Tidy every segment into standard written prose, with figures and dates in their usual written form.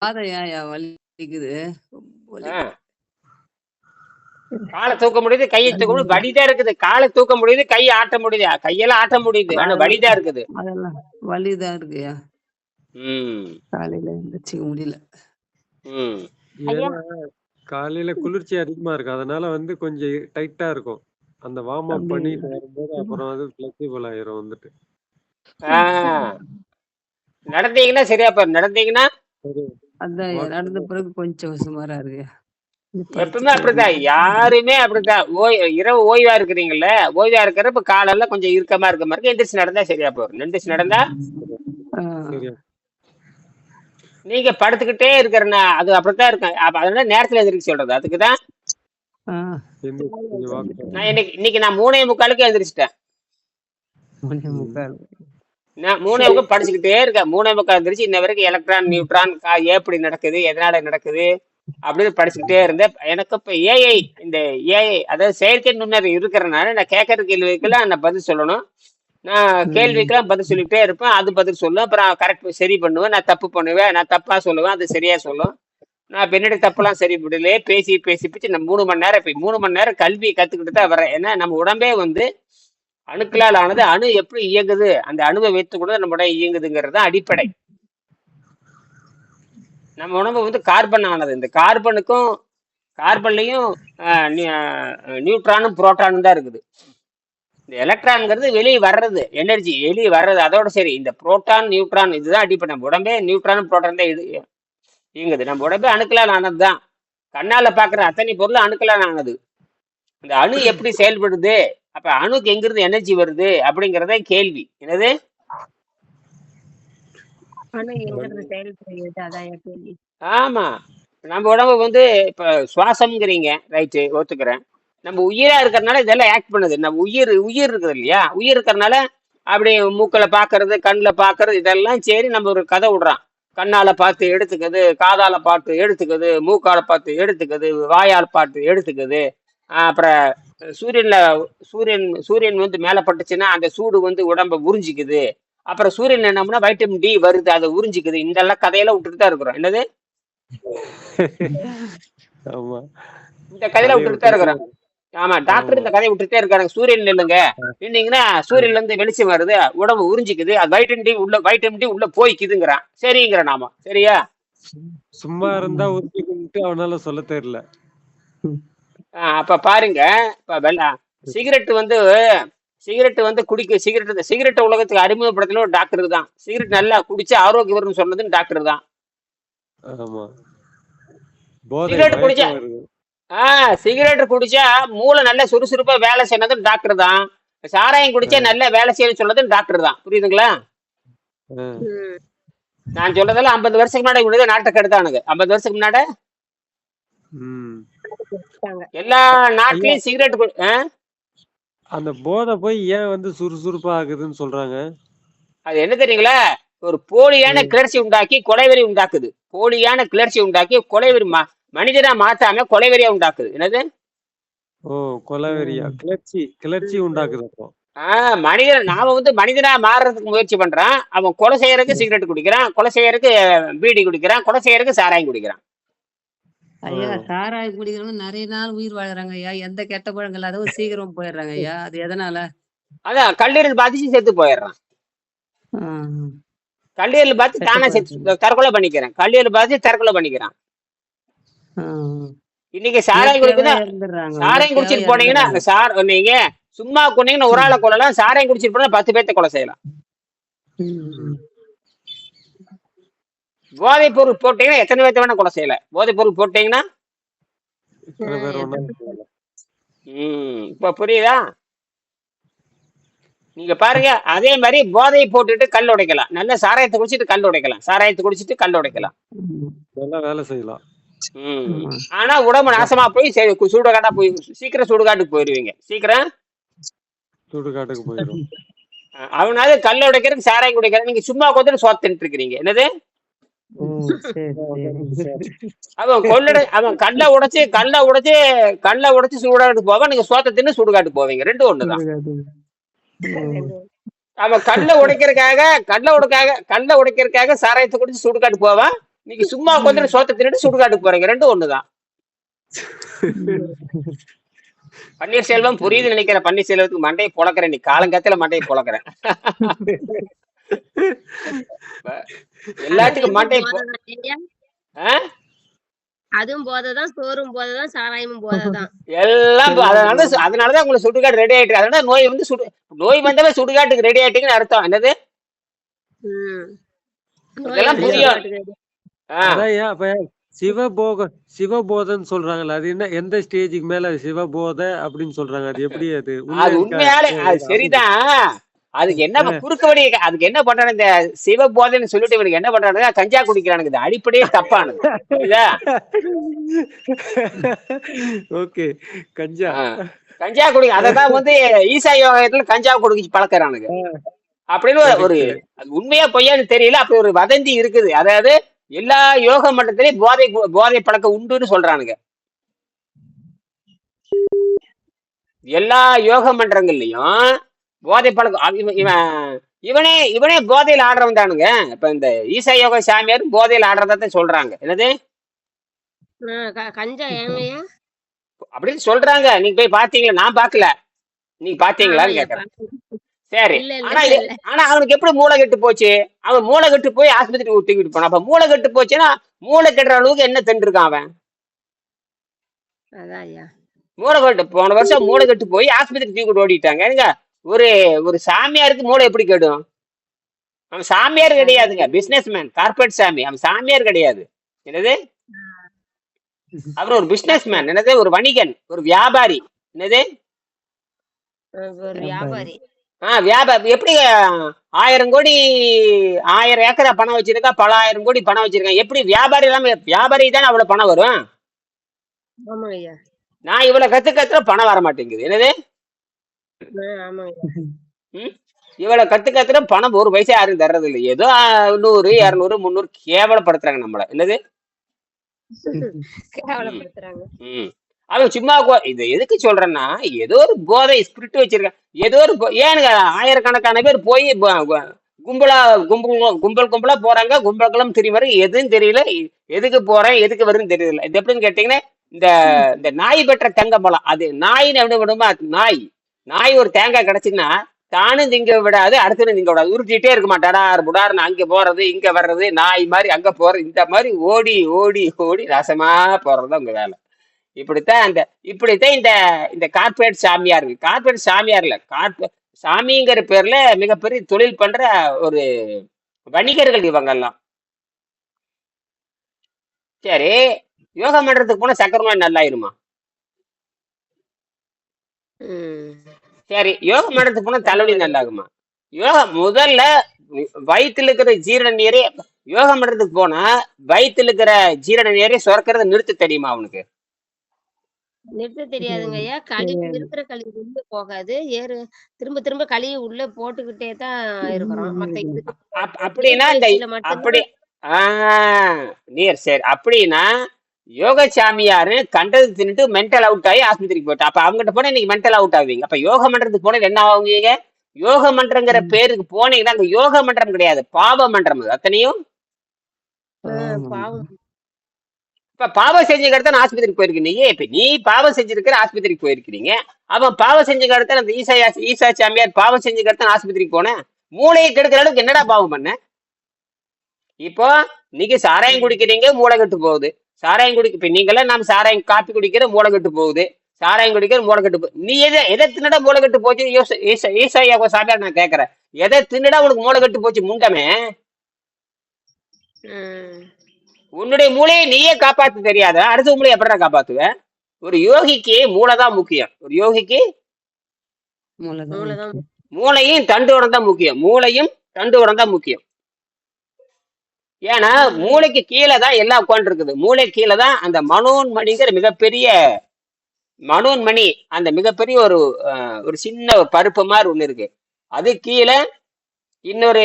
பாதம் ஏன்யா வலிக்குது? ரொம்ப ஆ, வலிக்குது. காலை தூக்க முடியுது, கையை தூக்க வலி முடியுது, வலிதான் இருக்குது. காலை தூக்க முடியுது, கையை ஆட்ட முடியுது, கையெல்லாம் ஆட்ட முடியுது, ஆனா அதெல்லாம் வலிதான் இருக்குது. அதெல்லாம் வலிதான் இருக்குயா. ம். காலையில எந்திரிச்சுக்க முடியல. ம். ஐயா ஏன்னா காலையில குளிர்ச்சி அதிகமா இருக்கும். அதனால வந்து கொஞ்சம் டைட்டா இருக்கும். அந்த வார்ம் அப் அப்படி பண்ணிட்டு வரும்போது அப்புறம் அது ஃப்ளெக்சிபிள் ஆயிரும் வந்துட்டு. ஆ, நடந்தீங்கன்னா சரியா போயிரும். நடந்தீங்கன்னா சரி. அதான் வாக் நடந்த பண்ணா பிறகு கொஞ்சம் சுமாரா இருக்குயா. இது எப்பவுமே படுத்துட்டு அப்படித்தான், யாருமே அப்படித்தான். இரவு ஓய்வா இருக்கிறீங்கல்ல, ஓய்வா இருக்கிறப்ப காலெல்லாம் கொஞ்சம் இறுக்கமா இருக்க மாதிரி எந்திரிச்சு நடந்தா சரியா போயிரும். எந்திரிச்சு நடந்தா ஆ, சரியா நீங்க படுத்துக்கிட்டே இருக்கிறனா அது அப்படித்தான் இருக்கும். அதனால நேரத்துல எந்திரிக்க சொல்றது அதுக்குதான். ஆ, எந்திரிச்சு கொஞ்சம் வாக் நான் பண்ணணும். இன்னைக்கு நான் 3:45 எந்திரிச்சிட்டேன். மணி ம். 3:45. நான் 3:45 படிச்சுக்கிட்டே இருக்கேன். 3:45 எந்திரிச்சு இன்ன வரைக்கும் எலக்ட்ரான் நியூட்ரான் எப்படி நடக்குது, எதனால நடக்குது அப்படின்னு படிச்சுக்கிட்டே இருந்தேன். எனக்கு இப்ப ஏஐ, இந்த ஏஐ அதாவது செயற்கை நுண்ணறிவு இருக்கிறனால நான் கேட்கற கேள்விக்கெல்லாம் நான் பதில் சொல்லணும். நான் ம், கேள்விக்கெல்லாம் பதில் சொல்லிக்கிட்டே இருப்பேன். அது பதில் சொல்லும், அப்புறம் கரெக்ட் சரி பண்ணுவேன். நான் தப்பு பண்ணுவேன், நான் தப்பா சொல்லுவேன், அது சரியா சொல்லும். நான் பின்னாடி தப்பெல்லாம் சரி பண்ணலே பேசி பேசி பேசி நான் 3 மணி நேரம் இப்ப 3 மணி நேரம் கல்வி கத்துக்கிட்டு தான் வரேன். ஏன்னா நம்ம உடம்பே வந்து அணுக்களால் ஆனது. அணு எப்படி இயங்குது, அந்த அணுவை வைத்து கூட நம்ம உடம்பு இயங்குதுங்கிறது தான் அடிப்படை. நம்ம உடம்பு வந்து கார்பன் ஆனது. இந்த கார்பன்லையும் நியூட்ரானும் புரோட்டானும் தான் இருக்குது. இந்த எலக்ட்ரான்ங்கிறது வெளியே வர்றது, எனர்ஜி வெளியே வர்றது, அதோட சரி. இந்த புரோட்டான் நியூட்ரான் இதுதான் அடிப்படை. நம்ம உடம்பே நியூட்ரானும் புரோட்டான் தான் இயங்குது. நம்ம உடம்பே அணுக்களால் ஆனது தான். கண்ணால பாக்குற அத்தனை பொருள் அணுக்களால் ஆனது. இந்த அணு எப்படி செயல்படுது, அப்ப அணுக்கு எங்கிருந்து எனர்ஜி வருது அப்படிங்கறத கேள்வி. என்னது? ஆனா எங்கிறது செயல்படுகிறது அதான் என் கேள்வி. ஆமா, நம்ம உடம்பு வந்து இப்ப சுவாசம்ங்கிறீங்க, ரைட்டு, ஒத்துக்கிறேன். நம்ம உயிரா இருக்கிறதுனால இதெல்லாம் ஆக்ட் பண்ணுது. நம்ம உயிர் இருக்குது இல்லையா, உயிர் இருக்கிறதுனால அப்படி மூக்கில பாக்குறது, கண்ணில் பாக்குறது, இதெல்லாம் சரி. நம்ம ஒரு கதை விடுறான். கண்ணால பார்த்து எடுத்துக்குது, காதால பார்த்து எடுத்துக்குது, மூக்கால பார்த்து எடுத்துக்குது, வாயால் பார்த்து எடுத்துக்குது. அப்புறம் சூரியன்ல சூரியன் வந்து மேல பட்டுச்சுன்னா அந்த சூடு வந்து உடம்ப உறிஞ்சிக்குது. அப்புறம் சூரியன் என்னம்னா வைட்டமின் டி வருது, அதை உறிஞ்சிக்குது. இந்த கதையெல்லாம் விட்டுட்டு தான் இருக்கிறோம். என்னது? ஆமா. இந்த கதையில கதையை விட்டுட்டு தான் விட்டுட்டு இருக்கிறோம். ஆமா, டாக்டர் ஆமா. இந்த கதையை விட்டுட்டே இருக்காங்க. சூரியன் இல்லைங்க, இல்லைங்கன்னா சூரியன்ல இருந்து வெளிச்சம் வருது, உடம்பு உறிஞ்சிக்குது, அது வைட்டமின் டி உள்ள போய்க்குதுங்கிறான். சரிங்கிற நாம சரியா? சும்மா இருந்தா உறுதிக்குன்ட்டு அவனால சொல்ல தெரியல. அப்ப பாருங்க, இப்ப சிகரெட் வந்து சிகரெட் உலகத்துக்கு அறிமுகப்படுத்தல ஒரு டாக்டர் தான். சிகரெட் நல்லா குடிச்சு ஆரோக்கியம் வரும்னு சொன்னதுன்னு டாக்டர் தான். ஆமா. போதை சிகரெட் குடிச்சா மயக்கம் வருது. சிகரெட் குடிச்சா மூளை நல்லா சுறுசுறுப்பா வேலை செய்யறதுன்னு டாக்டர் தான். சாராயம் குடிச்சா நல்லா வேலை செய்யணும்னு சொன்னதுன்னு டாக்டர் தான். புரியுதுங்களா? ஆ. ம். நான் சொல்றதெல்லாம் 50 வருஷத்துக்கு முன்னாடி உள்ளது நாட்டுக்கு எடுத்தானுங்க. 50 வருஷத்துக்கு முன்னாடி ம். வச்சுட்டாங்க. எல்லா ஐயா, நாட்டிலையும் சிகரெட் அந்த போதை போய் ஏன் வந்து சுறுசுறுப்பா ஆகுதுன்னு சொல்றாங்க? அது என்ன தெரியுங்களா? ஒரு போலியான ம். கிளர்ச்சி உண்டாக்கி கொலைவெறி உண்டாக்குது. போலியான கிளர்ச்சி உண்டாக்கி கொலைவெறி மனிதனா மாத்தாம கொலைவெறியா உண்டாக்குது. என்னது? ஓ, கொலவெறியா? கிளர்ச்சி உண்டாக்குது அப்போ. நாம வந்து மனிதனா மாறுறதுக்கு முயற்சி பண்றான். அவன் கொலை செய்யறதுக்கு சிகரெட் குடிக்கிறான், கொலை செய்யறதுக்கு பீடி குடிக்கிறான், கொலை செய்யறதுக்கு சாராயம் குடிக்கிறான். ஐயா, சாராயம் குடிக்கிறவங்க நிறைய நாள் உயிர் வாழறாங்க ஐயா. எந்த கெட்ட பழங்கள் இல்லாதவங்க சீக்கிரம் போயிடுறாங்க ஐயா. அது எதனால? அதான் கல்லீரல் பாதிச்சு செத்து போயிடுறான். ஆ, கல்லீரல் பாதிச்சு தானே கெட்ட தற்கொலை பண்ணிக்கிறேன். கல்லீரல் பாதிச்சு தற்கொலை பண்ணிக்கிறான். ஆ, இன்னைக்கு சாராயம் இயற்கையாவே குடிக்குதா? இறந்துடுறாங்க. சாராயம் இயற்கையாவே குடிச்சிட்டு போனீங்கன்னா இறந்துடுறாங்க. நீங்க சும்மா கொன்னீங்கன்னா ஒரு ஆளை கொள்ளலாம். சாராயம் குடிச்சிட்டு போனா 10 பேர்த்த கொலை செய்யலாம். ம். போதைப் பொருள் போட்டீங்கன்னா எத்தனை பேர்த்த வேணா கொலை செய்யலாம். போதைப் பொருள் போட்டீங்கன்னா எத்தனை பேர் ஒண்ணா இப்ப புரியுதா? நீங்க பாருங்க, அதே மாதிரி போதையை போட்டுட்டு கல் உடைக்கலாம். நல்ல சாராயத்தை குடிச்சிட்டு கல் உடைக்கலாம். சாராயத்தை குடிச்சிட்டு கல் உடைக்கலாம். நல்லா வேலை செய்யலாம். ஆனா உடம்பு நாசமா போய் சூடுகாட்டா போய் சீக்கிரம் சுடுகாட்டுக்கு போயிருவீங்க. சீக்கிரம் சுடுகாட்டுக்கு போயிடும். அவனால கல்ல உடைக்கிறதுக்கு சாராயம் குடிக்கிறேன். நீங்க சும்மா கொஞ்சம் சோத்துட்டு இருக்கிறீங்க. என்னது? அவன் கல்ல உடைச்சு சுடுகாட்டுக்கு போவான். நீங்க சோத்தை தின்னு சுடுகாட்டுக்கு போவீங்க. ரெண்டும் ஒண்ணுதான். அவன் கல்ல உடைக்கிறதுக்காக சாராயத்தை குடிச்சு சுடுகாட்டுக்கு போவான். நீங்க சும்மா உட்காந்து சோத்தை தின்னுட்டு சுடுகாட்டுக்கு போறீங்க, ரெண்டும் ஒண்ணுதான். பன்னீர்செல்வம் புரியுது நினைக்கிற. பன்னீர்செல்வத்துக்கு மண்டையை பொழக்கிறேன், நீ காலங்காத்துல மண்டையை பொழக்கிறேன். எல்லாத்துக்கும் இதுவும் மண்டையை போதைதான் ஐயா. ஆஹ் அதுவும் போதைதான், சோறும் போதைதான், சாராயமும் போதைதான். எல்லாம் அதனாலதான் உங்களுக்கு சுடுகாடு ரெடி ஆயிட்டு. அதனால நோய் வந்து நோய் வந்தவே சுடுகாட்டுக்கு ரெடி ஆயிட்டீங்கன்னு அர்த்தம். என்னது ம். நோய் இதெல்லாம் வந்து புரியும். சுடுகாட்டுக்கு. ஆஹ் அதான் ஏன் அப்ப சிவபோதன்னு சொல்றாங்கல்ல, அது என்ன, எந்த ஸ்டேஜுக்கு மேல சிவபோத அப்படின்னு சொல்றாங்க? அது எப்படி, அது அது உண்மையா இருக்கா? உண்மையாலே அது சரிதான். அதுக்கு என்ன குறுக்கு வழி, அதுக்கு என்ன பண்றானு, இந்த சிவபோதைன்னு சொல்லிட்டு இவனுக்கு என்ன பண்றானுங்க, கஞ்சா குடிக்கிறானுங்க. இது அடிப்படையே தப்பானது, புரியுதா? ஓகே, கஞ்சா. கஞ்சா குடிக்க, அததான் வந்து ஈசா யோகத்துல கஞ்சா குடிச்சு பழக்கிறானுங்க அப்படின்னு ஒரு அது உண்மையா பொய்யான்னு தெரியல. அப்படி ஒரு வதந்தி இருக்குது. அதாவது எல்லா யோக மட்டத்திலயும் போதை பழக்கம் உண்டுன்னு சொல்றானுங்க. எல்லா யோக மன்றங்கள்லயும் போதை பழக்கம். இவனே போதையில ஆடுறவன் தானுங்க. இப்ப இந்த ஈசா யோக சாமியார் போதையில ஆடுறதான் சொல்றாங்க. என்னது கஞ்சா ஏங்கய்யா? அப்படின்னு சொல்றாங்க. நீங்க போய் பாத்தீங்களா? நான் பாக்கல, நீங்க பாத்தீங்களான்னு ஆமாய்யா, கேக்குறேன். சரி, இல்ல இல்ல ஆனா இல்ல. ஆனா அவனுக்கு எப்படி மூளை கெட்டு போச்சு? அவன் மூளை கெட்டு போய் ஆஸ்பத்திரிக்கு தூக்கிட்டு போனான். அப்ப மூளை கெட்டு போச்சுன்னா மூளை கெட்டுற அளவுக்கு என்ன தின்றுருக்கான் அவன்? அதான் ஐயா. மூளை கட்டு போன வருஷம் மூளை கட்டு போய் ஆஸ்பத்திரிக்கு தூக்கிட்டு ஓடிட்டாங்க. ஏங்க ஒரு ஒரு சாமியாருக்கு மூளை எப்படி கெடும்? அவன் சாமியார் கிடையாதுங்க, பிசினஸ் மேன், கார்பரேட் சாமி. அவன் சாமியார் கிடையாது. என்னது, அவர் ஒரு பிசினஸ் மேன். என்னது, ஒரு வணிகன், ஒரு வியாபாரி. என்னது, ஒரு வியாபாரி. வியாபாரி. எப்படி 1000 கோடி 1000 ஏக்கரா பணம் வச்சிருக்கா, பல 1000 கோடி பணம் வச்சிருக்கான். எப்படி வியாபாரி இல்லாம? வியாபாரி தானே அவ்வளவு பணம் வரும். ஆமாங்க ஐயா. நான் இவ்வளவு கத்துக்கத்துல பணம் வர மாட்டேங்குது. என்னது, ஆமாங்க. இவ்வளவு கத்துக்கத்துல பணம் ஒரு பைசா யாரும் தர்றது இல்லை. ஏதோ 100 200 300 கேவலப்படுத்துறாங்க நம்மள. என்னது, கேவலப்படுத்துறாங்க. அவன் சும்மா இது எதுக்கு சொல்றேன்னா, ஏதோ ஒரு போதை ஸ்பிரிட் வச்சிருக்கான். ஏதோ ஒரு ஏனுங்க ஆயிரக்கணக்கான பேர் போய் கும்பலா கும்பலா போறாங்க. கும்பலும் திரும்பி எதுவும் தெரியல. எதுக்கு போறேன் எதுக்கு வருதுன்னு தெரியல. இது எப்படின்னு கேட்டீங்கன்னா, இந்த இந்த நாய் பெற்ற தங்கம்பழம். அது நாயின்னு எப்படி விடுமா? நாய் ஒரு தேங்காய் கிடைச்சுன்னா தானும் திங்க விடாது, அடுத்தது திங்க விடாது, உருட்டிட்டே இருக்க மாட்டாடார் புடார்னு அங்க போறது இங்க வர்றது, நாய் மாதிரி அங்க போறது, இந்த மாதிரி ஓடி ஓடி ஓடி ரசமா போறதுதான் உங்க வேலை. இப்படித்தான் இந்த இந்த கார்பரேட் சாமியார்கள், கார்பரேட் சாமியார்ல சாமிங்கிற பேர்ல மிகப்பெரிய தொழில் பண்ற ஒரு வணிகர்கள் இவங்கெல்லாம். சரி, யோகா பண்றதுக்கு போனா சக்கரை நோய் நல்லாயிருமா? சரி, யோகா பண்றதுக்கு போனா தலைவலி நல்லாகுமா? யோகா முதல்ல வயிற்றுல இருக்கிற ஜீரண நீரே, யோகா பண்றதுக்கு போனா வயிற்றுல இருக்கிற ஜீரண நீரே சுரக்கிறத நிறுத்த தெரியுமா அவனுக்கு? நிறுத்த தெரியாதுங்க ஐயா. இருக்கிற கழிவு உள்ள போகாது. திரும்ப திரும்ப கழிவு உள்ள போட்டுக்கிட்டே தான் இருக்கிறோம். அப்படின்னா அப்படி நீர் சரி. அப்படின்னா யோக சாமியாரு கண்டது தின்னுட்டு மென்டல் அவுட் ஆகி ஆஸ்பத்திரிக்கு போயிட்டா, அப்ப அவங்ககிட்ட போனா நீங்க மென்டல் அவுட் ஆவீங்க. அப்ப யோக மன்றத்துக்கு போனா என்ன ஆகுவீங்க? யோக மன்றங்கிற பேருக்கு போனீங்கன்னா அங்க யோக மன்றம் கிடையாது, பாவ மன்றம். அத்தனையும் பாவம். இப்ப பாவம் செஞ்சுக்கிட்ட ஆஸ்பத்திரிக்கு போயிருக்கீங்க. இப்ப நீ பாவம் செஞ்சிருக்கிற ஆஸ்பத்திரிக்கு போயிருக்கிறீங்க. அவன் பாவம் செஞ்சுக்கிட்ட அந்த ஈசா சாமியார் பாவம் செஞ்சுக்கிட்ட ஆஸ்பத்திரிக்கு போனேன். மூளையை கெடுக்கிற அளவுக்கு என்னடா பாவம் பண்ண? இப்போ நீங்க சாராயம் குடிக்கிறீங்க, மூளை கெட்டு போகுது. சாராயம் இப்ப நீங்களாம் நாம சாராயம் காப்பி குடிக்கிற மூளை கெட்டு போகுது, சாராயம் குடிக்கிற மூளை கெட்டு போகுது. நீ எதை தின்னடா மூளை கெட்டு போச்சு? ஈசா சாமியார் நான் கேட்கறேன், எதை தின்னடா உனக்கு மூளை கெட்டு போச்சு? முண்டமே, உன்னுடைய மூளையை நீயே காப்பாத்து தெரியாத, அடுத்த மூளையை எப்படா காப்பாத்துவ? ஒரு யோகிக்கு மூளைதான் முக்கியம். ஒரு யோகிக்கு மூளையும் தண்டுவடம் தான் முக்கியம். மூளையும் தண்டுவடம் தான் முக்கியம். ஏன்னா மூளைக்கு கீழே தான் எல்லாம் உட்காந்து இருக்குது. மூளை கீழே தான் அந்த மனோன்மணிங்கிற மிகப்பெரிய மனோன்மணி, அந்த மிகப்பெரிய ஒரு சின்ன பருப்பு மாதிரி ஒண்ணு இருக்கு. அது கீழே இன்னொரு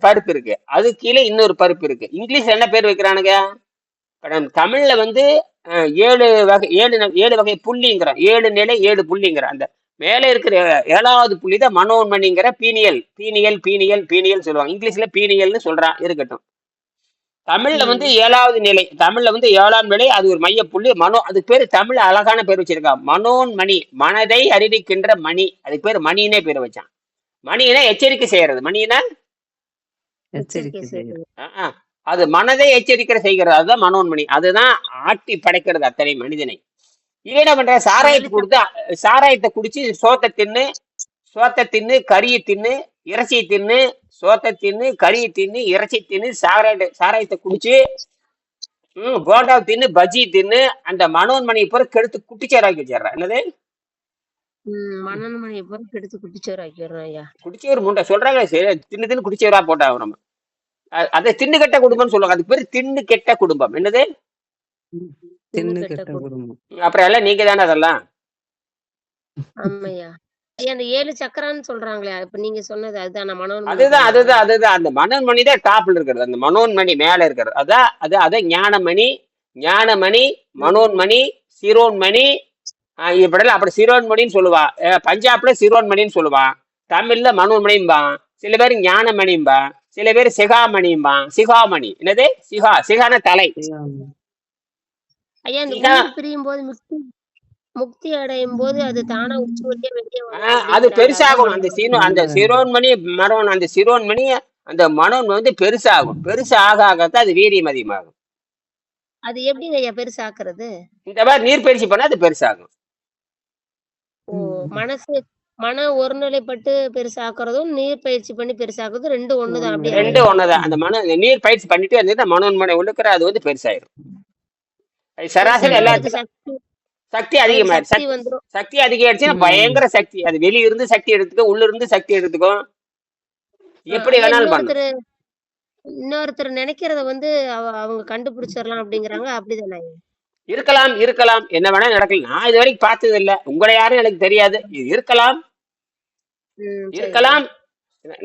பருப்பு இருக்கு, அது கீழே இன்னொரு பருப்பு இருக்கு. இங்கிலீஷ்ல என்ன பேர் வைக்கிறானுங்க? தமிழ்ல வந்து 7 வகை புள்ளிங்கிறோம். 7 நிலை 7 புள்ளிங்கிற அந்த மேல இருக்கிற 7வது புள்ளி தான் மனோன்மணிங்கிற பீனியல் சொல்லுவாங்க. இங்கிலீஷ்ல பீனியல்னு சொல்றான். இருக்கட்டும். தமிழ்ல வந்து ம் 7வது நிலை. தமிழ்ல வந்து 7ஆம் நிலை. அது ஒரு மையப்புள்ளி. அதுக்கு பேரு தமிழ்ல அழகான பேர் வச்சிருக்கான். மனோன்மணி. மனதை அறிவிக்கின்ற மணி. அதுக்கு பேரு மணின்னே பேர் வச்சான். மணினா எச்சரிக்கை செய்யறது. மணினா எச்சரிக்கை எச்சரிக்கை செய்யும். செய்வது. அ. அது மனதை எச்சரிக்கை செய்கிறது. அதுதான் மனோன்மணி. அதுதான் ஆட்டி படைக்கிறது அத்தனை மனிதனை. இவன் என்ன பண்ற? ஏழு சாராயத்தை சக்கரம். கொடுத்து சாராயத்தை குடிச்சு சோத்தை தின்னு, கறியை தின்னு, இறைச்சியை தின்னு, சோத்தை தின்னு, கறியை தின்னு, இறைச்சி தின்னு, சாராயத்தை குடிச்சு, போண்டா தின்னு, பஜ்ஜி தின்னு, அந்த மனோன்மணியை பூரா கெடுத்து குட்டிச்சேராக்கி வச்சிடுறான். என்னது? மணல் மணியை பொறுத்து எடுத்து குட்டிச்சோறு ஆக்கிடுறோம் ஐயா. குடிச்சேர் முண்டை சொல்றாங்க. சரி, தின்னு தின்னு குடிச்சேரா போட்டா நம்ம. அதை தின்னு கெட்ட குடும்பம்னு சொல்லுவாங்க. அதுக்கு பேரு தின்னு கெட்ட குடும்பம். என்னது? தின்னு தின்னு கெட்ட கெட்ட குடும்பம். குடும்பம். அப்புறம் எல்லாம் நீங்க தானே அதெல்லாம். ஆமாய்யா. ஐயா அந்த 7 சக்கரான்னு சொல்றாங்களே, இப்ப நீங்க சொன்னது அதுதானா? மனோன்மணி அதுதான் தானா? அதுதான் அதுதான் அந்த மனோன்மணி தான் டாப்ல இருக்கிறது. அந்த மனோன்மணி மேல இருக்கிறது. அதான் ஞானமணி, ஞானமணி, ம். மனோன்மணி, சிரோன்மணி. இப்படிலாம் அப்படி சிரோன்மணின்னு சொல்லுவா. பஞ்சாப்ல சிரோன்மணின்னு சொல்லுவான். தமிழ்ல மனோன்மணிம்பான். சில பேர் ஞானமணிம்பான். சில பேர் சிகாமணிம்பான். சிகாமணி. என்னது? சிகான தலை. ஐயா இந்த சிகா உயிர் பிரியும் போது முக்தி அடையும் போது அது தானா உச்சி வழியா வெளியே வரும் அது அப்படிங்கிறாங்க. அதுதான் பெருசாகும். அந்த மனோன்மணி. அந்த சிரோன்மணி அந்த சிரோன்மணி அந்த மனோன் வந்து பெருசாகும். பெருசு ஆக ஆகத்தான் அது வீரியம் அதிகமாகும். அது எப்படிங்க ஐயா பெருசாக்குறது? இந்த மாதிரி நீர்ப்பயிற்சி பண்ணா அது பெருசாகும். ஓ மன ஒருநிலைப்பட்டு பெருசாக்குறதும் நீர் பயிற்சி பண்ணி பெருசாக்குறதும் ரெண்டும் ஒண்ணுதான் அப்படியா ஐயா? ரெண்டும் ஒண்ணுதான். அந்த நீர் பயிற்சி பண்ணிட்டு இருந்தது மனோன்மனை உள்ளுக்கிற அது வந்து பெருசாயிரும். அது சராசரி பெருசானா அதுக்கு எல்லாத்துக்கும் சக்தி அதுக்கு அதிகமாயிரும். சக்தி வந்துரும். சக்தி அதிகமாயிடுச்சுன்னா பயங்கர சக்தி. அது வெளிய இருந்து சக்தி எடுத்துக்கும், உள்ள இருந்து சக்தி எடுத்துக்கும். எப்படி ஐயா வேணாலும் பண்ணும். இன்னொருத்தர் நினைக்கிறத வந்து அவங்க கண்டுபிடிச்சிடலாம் அப்படிங்கிறாங்க. அப்படிதானே ஐயா? இருக்கலாம். என்ன வேணா நடக்கலாம். நான் இது வரைக்கும் பார்த்தது இல்ல. உங்களை யாரும் எனக்கு தெரியாது. இது இருக்கலாம். சரிங்க. இருக்கலாம்.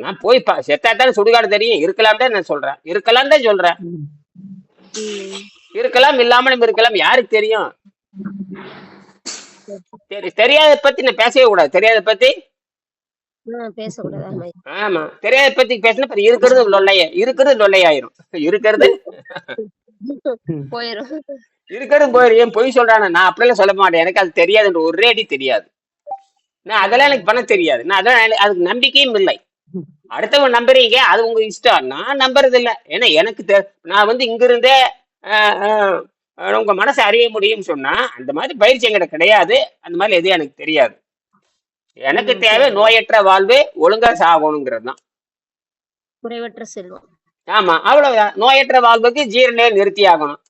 நான் போய் செத்தாத்தானே சுடுகாடு தெரியும். இருக்கலாம் தான் நான் சொல்றேன். இருக்கலாம் தான் சொல்றேன். ம். இருக்கலாம், இல்லாமலும் இருக்கலாம். யாருக்கு தெரியும்? தெரியாத பத்தி நான் பேசவே கூடாது. தெரியாத பத்தி பேசக்கூடாது. ஆமா ஐயா. ஆமா. தெரியாத பத்தி பேசினா இருக்கிறது லொல்லையாயிரும். இருக்கிறது போயிரும். போயிரு. ஏன் பொய் சொல்றானே? நான் அப்படியெல்லாம் சொல்ல மாட்டேன். எனக்கு அது தெரியாதுன்ற ஒரே அடி தெரியாது. நான் அதெல்லாம் எனக்கு பண்ண தெரியாது. நான் அதெல்லாம் அதுக்கு நம்பிக்கையும் இல்லை. அடுத்தவங்க நம்புறீங்க, அது உங்க இஷ்டம். நான் நம்புறது இல்லை. ஏன்னா எனக்கு நான் வந்து இங்க இருந்தே உங்க மனசை அறிய முடியும்னு சொன்னா அந்த மாதிரி பயிற்சி என்கிட்ட கிடையாது. அந்த மாதிரி எதுவும் எனக்கு தெரியாது. எனக்கு தேவை நோயற்ற வாழ்வு, ஒழுங்கா சாகணுங்கிறது தான். குறைவற்ற செல்வம். ஆமா, அவ்வளவுதான். நோயற்ற வாழ்வுக்கு ஜீரணநீர் நிறுத்தி ஆகணும்.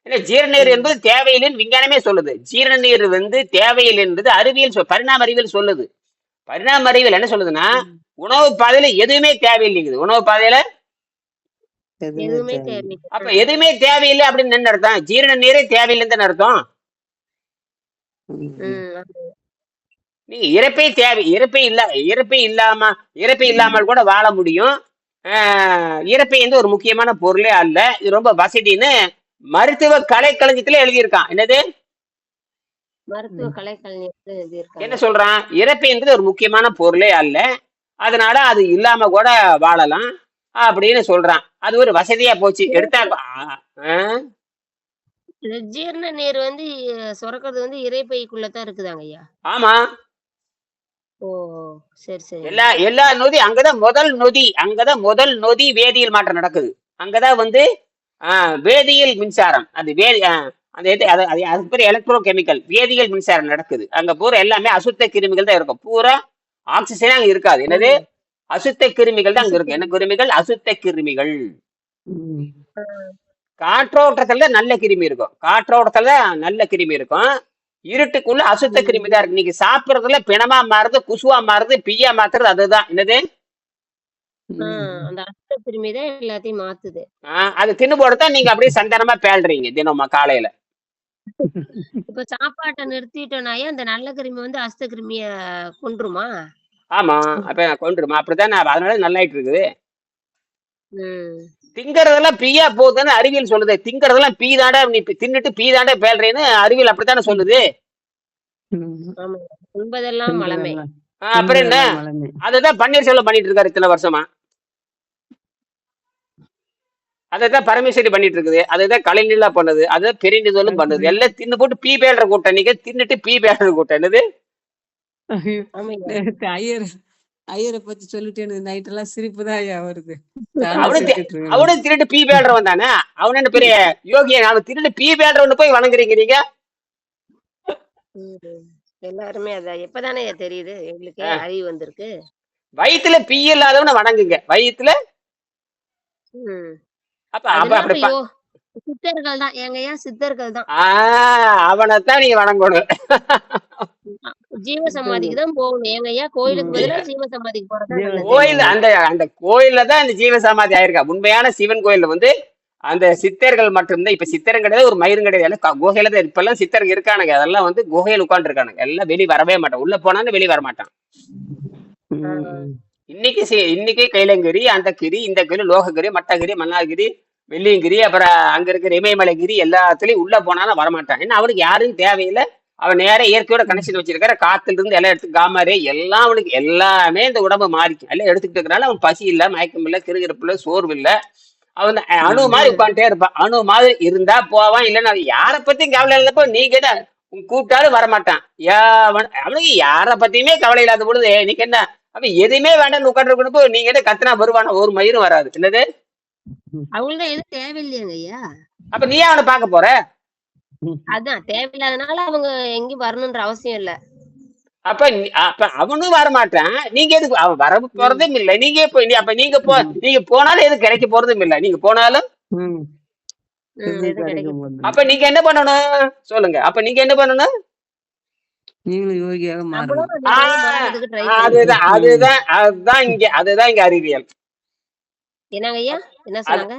ஏன்னா ஜீரணநீர் என்பது தேவையில்லைன்னு விஞ்ஞானமே சொல்லுது. ஜீரணநீர் வந்து தேவையில்லை என்பது அறிவியல் பரிணாம அறிவியல் சொல்லுது. பரிணாம அறிவியல் என்ன சொல்லுதுன்னா உணவு பாதையில எதுவுமே தேவையில்லைங்குது. உணவு பாதையில எதுவுமே தேவையில்லை. அப்ப எதுவுமே தேவையில்லை அப்படின்னு என்ன அர்த்தம்? ஜீரண நீரே தேவையில்லைன்னு அர்த்தம். நீங்க இறப்பே இல்லாமல் கூட வாழ முடியும். இறப்பை வந்து ஒரு முக்கியமான பொருளே அல்ல. இது ரொம்ப வசதின்னு மருத்துவ கலைக்களஞ்சியத்துல எழுதியிருக்கான். என்னது? மருத்துவ கலைக்களஞ்சியத்துல எழுதியிருக்காங்க. என்ன சொல்றான்? இறப்பை என்பது ஒரு முக்கியமான பொருளே அல்ல, அதனால அது இல்லாம கூட வாழலாம் அப்படின்னு சொல்றான். அது ஒரு வசதியா போச்சு. எடுத்தா ஜீரண நீர் வந்து சுரக்கிறது வந்து இறைப்பைக்குள்ளதான் இருக்குதாங்க ஐயா. ஆமா. ஓ சரி சரி. எல்லா நொதி அங்கதான் முதல் நொதி வேதியியல் மாற்றம் நடக்குது. அங்கதான் வந்து வேதியியல் மின்சாரம், அது அதுக்கு பேர் எலக்ட்ரோ கெமிக்கல் வேதியியல் மின்சாரம் நடக்குது. அங்க பூரா எல்லாமே அசுத்த கிருமிகள் தான் இருக்கும். பூரா ஆக்சிஜன் அங்க இருக்காது. என்னது? அசுத்த கிருமிகள் தான் அங்க இருக்கு. என்ன கிருமிகள்? அசுத்த கிருமிகள். காற்றோட்டத்துல நல்ல கிருமி இருக்கும். இருட்டுக்குள்ள அசுத்த கிருமி தான் இருக்கு. நீங்க சாப்பிடறதுல பிணமா மாறுது, குசுவா மாறுது, பிய்யா மாத்துறது அதுதான். என்னது? அந்த அசுத்த கிருமி தான் எல்லாத்தையும் மாத்துது. அது தின்னு போடுதான் நீங்க அப்படியே சந்தனமா பேழ்றீங்க தினமா காலையில. இப்ப சாப்பாட்டை நிறுத்திட்டோம்னாயே அந்த நல்ல கிருமி வந்து அசுத்த கிருமிய கொன்றுமா? ஆமா, அப்ப கொன்றுமா. அப்படித்தான் அதனால நல்லாயிட்டு இருக்குது. திங்கறதெல்லாம் பீயா போகுதுன்னு அறிவியல் சொல்லுது. திங்கறதெல்லாம் பீ தாண்டா, நீ தின்னுட்டு பீ தாண்டா பேல்றேன்னு அறிவியல் அப்படித்தானே சொல்லுது. உண்பதெல்லாம் மலமே. அப்புறம் என்ன? அதுதான் பன்னீர்செல்வம் பண்ணிட்டு இருக்காரு இத்தனை வருஷமா. அதைத்தான் பரமேஸ்வரி பண்ணிட்டு இருக்குது, அதுதான் கலைநிலா பண்ணுது, அதுதான் பெரியநிதலும் பண்ணுது. எல்லாம் தின்னு போட்டு பீ பேடுற கூட்டம், நீங்க தின்னுட்டு பீ பேடுற கூட்டம். என்னது ஐயோ, ஆமாய்யா. நேத்து ஐயரை பத்தி சொல்லிட்டு எனக்கு நைட் எல்லாம் சிரிப்பு தான் ஐயா வருது. நானும் அவனும் சிரிச்சிட்டு இருக்கேன். அவனும் திருட்டு பீ பேடுறவன் தானே, அவன் என்ன பெரிய யோகிய? அவன் திருட்டு பீ பேடுறவனு போய் வணங்குறீங்க நீங்க. ம். எல்லாருமே அதான் எப்பதானே தெரியுது எங்களுக்கே அஹ், அறிவு வந்திருக்கு. வயித்துல பீ இல்லாதவனை வணங்குங்க, வயித்துல. ம். அப்ப அப்ப அதெல்லாம் அப்படி அப்ப சித்தர்கள் தான் ஏங்கய்யா, சித்தர்கள் தான். அவனைத்தான் நீங்க வணங்கணும். ஜீவ சமாதிக்கு தான் போகணும் ஏங்கய்யா, கோயிலுக்கு பதிலா ஜீவ சமாதிக்கு போறதா ஜீவ நல்லது. கோயில் சமாதி. அந்த அந்த கோயில்ல தான் இந்த ஜீவ சமாதி ஆயிருக்கா. உண்மையான சிவன் கோயில்ல வந்து அந்த சித்தர்கள் மட்டும்தான். இப்ப சித்தரும் கிடையாது, ஒரு மயிரும் கிடையாது, எல்லாம் குகையில தான். இப்ப எல்லாம் சித்தர்கள் இருக்கானுங்க, அதெல்லாம் வந்து குகையில உட்கார்ந்து இருக்கானுங்க, எல்லாம் வெளியே வரவே மாட்டான். உள்ள போனாலும் வெளியே வர மாட்டான். ம். இன்னைக்கு கைலங்கிரி, அந்த கிரி, இந்த கிரி, லோககிரி, மட்டகிரி, மன்னாகிரி, வெள்ளியங்கிரி, அப்புறம் அங்க இருக்கிற இமயமலைகிரி, எல்லாத்துலயும் உள்ள போனாலும் வரமாட்டான். ஏன்னா அவனுக்கு யாரும் தேவையில்லை. அவன் நேர இயற்கையோட கனெக்ஷன் வச்சிருக்கிற, காத்துல இருந்து எல்லாம் எடுத்து காமாரே எல்லாம் அவனுக்கு எல்லாமே இந்த உடம்பு மாறிக்கும். எல்லாம் எடுத்துக்கிட்டு இருக்கிறனால அவன் பசி இல்ல, மயக்கம் இல்ல, கிருகிருப்பு இல்ல, சோர்வு இல்ல. அவன் அணு மாதிரி உட்காந்துட்டே இருப்பான். அணு மாதிரி இருந்தா போவான், இல்லைன்னா யாரை பத்தியும் கவலை இல்லாதப்போ நீ கேட்ட கூப்பிட்டாலும் வரமாட்டான். அவனுக்கு யாரை பத்தியுமே கவலை இல்லாத பொழுது நீங்க என்ன, அப்ப எதுவுமே வேண்டாம்னு உட்காந்துருக்கப்போ நீங்க என்ன கத்துனா வருவானா? ஒரு மயிரும் வராது. என்னது அவங்கள்தான் எதுவும் தேவையில்லையாங்க ஐயா. அப்ப நீ அவனை பார்க்க போற? அதான் தேவையில்லாதனால அவங்க எங்கேயும் வரணும்ன்ற அவசியம் இல்ல. அப்ப அவனும் வரமாட்டான். நீங்க எதுக்கு? அவன் வர போறதும் இல்லை. நீங்க அப்ப நீங்க போனாலும் எதுவும் கிடைக்க போறதும் இல்லை. நீங்க போனாலும் ம். எதுவும் எதுவும் கிடைக்க கிடைக்கும். போறது அப்ப நீங்க என்ன பண்ணணும் சொல்லுங்க? அப்ப நீங்க என்ன பண்ணணும்? நீங்களும் யோகியாக நம்மளும் மாறணும். அந்த மாதிரி மாறதுக்கு ட்ரை அதுதான் அதுதான் அதுதான் இங்க அறிவியல். என்னங்க ஐயா, என்ன சொன்னாங்க?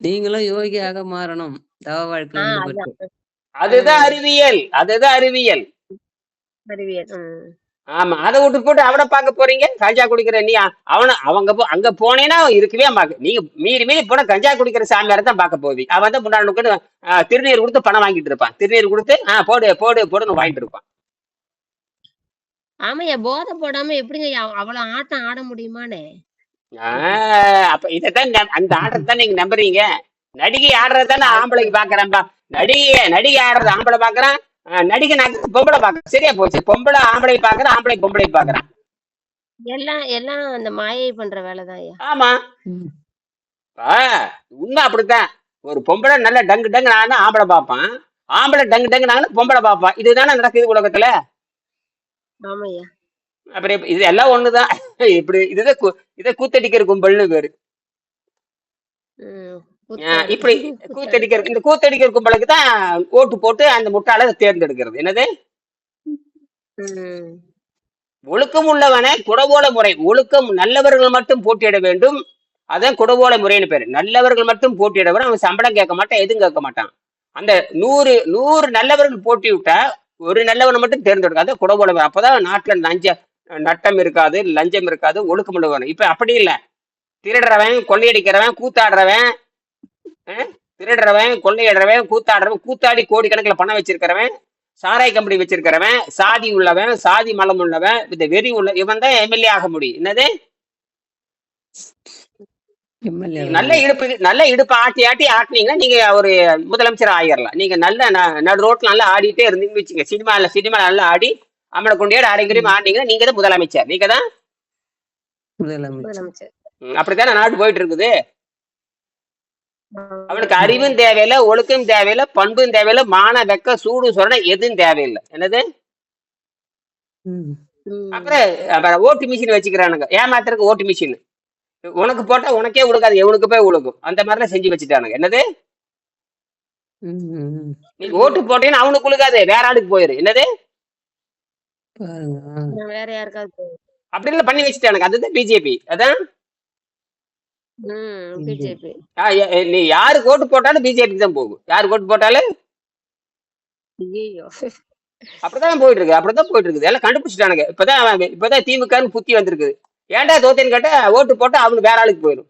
நீங்களும் யோகியாக மாறணும், தவ வாழ்க்கையில் ஈடுபட்டு. அதான் அதுதான் அறிவியல், அதுதான் அறிவியல். அறிவியல். ஆமா, அதை விட்டு போட்டு அவனை பார்க்க போறீங்க. கஞ்சா குடிக்கிற நீ அங்க போனேன்னா இருக்கவே பார்க்க. நீங்க மீறி போனா கஞ்சா குடிக்கிற சாமியாரை தான் பார்க்க போவீங்க. அவன் தான் முன்னாடி திருநீர் கொடுத்து பணம் வாங்கிட்டு இருப்பான். திருநீர் கொடுத்து போடுன்னு வாங்கிட்டு இருப்பான். ஆமாய்யா, போதை போடாம எப்படிங்க அவ்வளவு ஆட்டம் ஆட முடியுமானே? அப்ப இதைத்தான் அந்த ஆடுறதுதான் நீங்க நம்புறீங்க. நடிகை ஆடுறதுதானே ஆம்பளைக்கு பாக்குறேன்பா. நடிகை ஆடுறது ஆம்பளை பாக்குறான், நடிகை பொம்பளை பாக்குறேன். சரியா போச்சு. பொம்பளை ஆம்பளை பாக்குறேன், ஆம்பளை பொம்பளை பாக்குறான். எல்லாம் அந்த மாயை பண்ற வேலைதான் ஐயா. ஆமா, உண்மை அப்படித்தான். ஒரு பொம்பளை நல்ல டங்கு டங்கு நானா ஆம்பளை பார்ப்பான், ஆம்பளை டங்கு டங்கு நாங்க பொம்பளை பார்ப்பான். இதுதானே நடக்குது உலகத்துல. ஆமாய்யா. அப்புறம் இது எல்லாம் ஒண்ணுதான். இப்படி இதை கூத்தடிக்கிற கும்பல்னு பேரு. இப்படி இந்த கூத்தடிக்கிற கும்பலுக்கு தான் ஓட்டு போட்டு அந்த முட்டாள தேர்ந்தெடுக்கிறது. என்னது ஒழுக்கம் உள்ளவனை குடவோல முறை. ஒழுக்கம் நல்லவர்கள் மட்டும் போட்டியிட வேண்டும், அதான் குடவோல முறைன்னு பேரு. நல்லவர்கள் மட்டும் போட்டியிட வரும். அவன் சம்பளம் கேட்க மாட்டான், எதுவும் கேட்க மாட்டான். அந்த 100 நல்லவர்கள் போட்டி விட்டா ஒரு நல்லவனை மட்டும் தேர்ந்தெடுக்கும். அதான் குடவோல முறை. அப்பதான் நாட்டுல நட்டம் இருக்காது, லஞ்சம் இருக்காது, ஒழுக்கம் உள்ளவன். இப்ப அப்படி இல்லை. திருடுறவன், கொள்ளையடிக்கிறவன், கூத்தாடுறவன், கூத்தாடி கோடிக்கணக்கில் பணம் வச்சிருக்கிறவன், சாராய் கம்பெனி வச்சிருக்கிறவன், சாதி உள்ளவன், சாதி மலம் உள்ளவன், இந்த வெறி உள்ள இவன் தான் எம்எல்ஏ ஆக முடியும். என்னது நல்ல இடுப்பு ஆட்டி ஆட்டினீங்கன்னா நீங்க ஒரு முதலமைச்சர் ஆயிரலாம். நீங்க நடு ரோட்ல நல்லா ஆடிட்டே இருந்தீங்கன்னு வச்சுங்க, சினிமா நல்லா ஆடி அம்மனை கொண்டே அரைக்குறையும் ஆடினீங்கன்னா நீங்க தான் முதலமைச்சர். நீங்க தான் முதலமைச்சர். அப்படித்தானே நாடு போயிட்டு இருக்குது. அவனுக்கு அறிவும் தேவையில்லை, ஒழுக்கம் தேவையில்லை, பண்பும் தேவையில்லை, மான வெக்க சூடு சொரணை எதுவும் தேவையில்லை. என்னது அப்புறம் ஓட்டு மிஷின் வச்சுக்கிறானுங்க, ஏமாத்துறதுக்கு ஓட்டு மிஷின். உனக்கு போட்டா உனக்கே உழுகாது, எவனுக்கு போய் உழுகும். அந்த மாதிரிலாம் செஞ்சு வச்சுட்டானுங்க. என்னது நீ ஓட்டு போட்டீங்கன்னா அவனுக்கு உழுகாது, வேற ஆளுக்கு போயிரு. என்னது வேற யாருக்காவது அப்படி எல்லாம் பண்ணி வச்சுட்டானுங்க. அதுதான் பிஜேபி. அதான் பிஜேபி. நீ யாருக்கு ஓட்டு போட்டாலும் பிஜேபி தான் போகும். யாருக்கு ஓட்டு போட்டாலும் அப்படிதான் போயிட்டு இருக்குது. எல்லாம் கண்டுபிடிச்சிட்டானுங்க. இப்பதான் திமுகன்னு புத்தி வந்திருக்குது. ஏன்டா தோத்தேன்னு கேட்டா ஓட்டு போட்டா அவனு வேற ஆளுக்கு போயிடும்,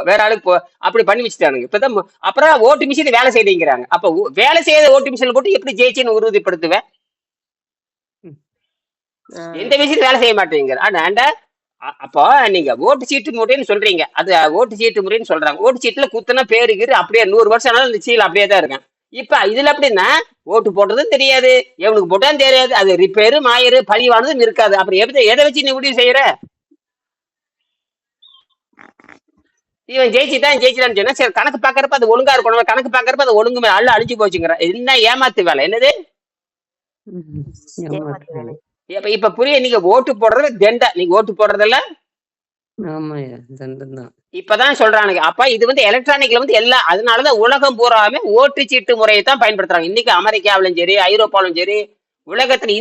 வேற ஆளுக்கு அப்படி பண்ணி வச்சுட்டானுங்க. இப்பதான் அப்புறம் ஓட்டு மிஷின் வேலை செய்யுங்கிறாங்க. அப்ப வேலை செய்யாத ஓட்டு மிஷின் போட்டு எப்படி ஜெயிச்சுன்னு உறுதிப்படுத்துவேன்? எந்த மிஷின் வேலை செய்ய மாட்டேங்கிற. அப்போ நீங்க ஓட்டு சீட்டு முறைன்னு சொல்றீங்க, அது ஓட்டு சீட்டு முறைன்னு சொல்றாங்க. ஓட்டு சீட்டுல குத்துனா பேரு கீரு அப்படியே 100 வருஷம் ஆனாலும் இந்த சீல் அப்படியே தான் இருக்கும். இப்ப இதுல எப்படின்னா ஓட்டு போட்டதும் தெரியாது, எவனுக்கு போட்டாலும் தெரியாது, அது ரிப்பேரு மாயரு பதிவானதும் இருக்காது. அப்புறம் எதை வச்சு நீ முடிவு செய்யற? இவன் ஜெயிச்சிட்டான்னு சொன்னா சரி, கணக்கு பாக்குறப்ப அது ஒழுங்கா இருக்கணும், கணக்கு பாக்குறப்ப அது ஒழுங்கு மேல அழிஞ்சு போச்சுங்கிற என்ன ஏமாத்து வேலை என்னது? ஏமாத்து ஏமாத்து வேலை. வேலை. இப்ப புரிய, நீங்க ஓட்டு போடுறது தெண்டா, நீங்க ஓட்டு போடுறதில்ல. ஆமாய்யா, தண்டம் தான். இப்பதான் சொல்றானுங்க. அப்ப இது வந்து எலக்ட்ரானிக்ல வந்து எல்லாம், அதனாலதான் உலகம் பூராமே ஓட்டு சீட்டு முறையை தான் பயன்படுத்துறாங்க. இன்னைக்கு அமெரிக்காவிலும் சரி, ஐரோப்பாவிலும் சரி, உலகத்துல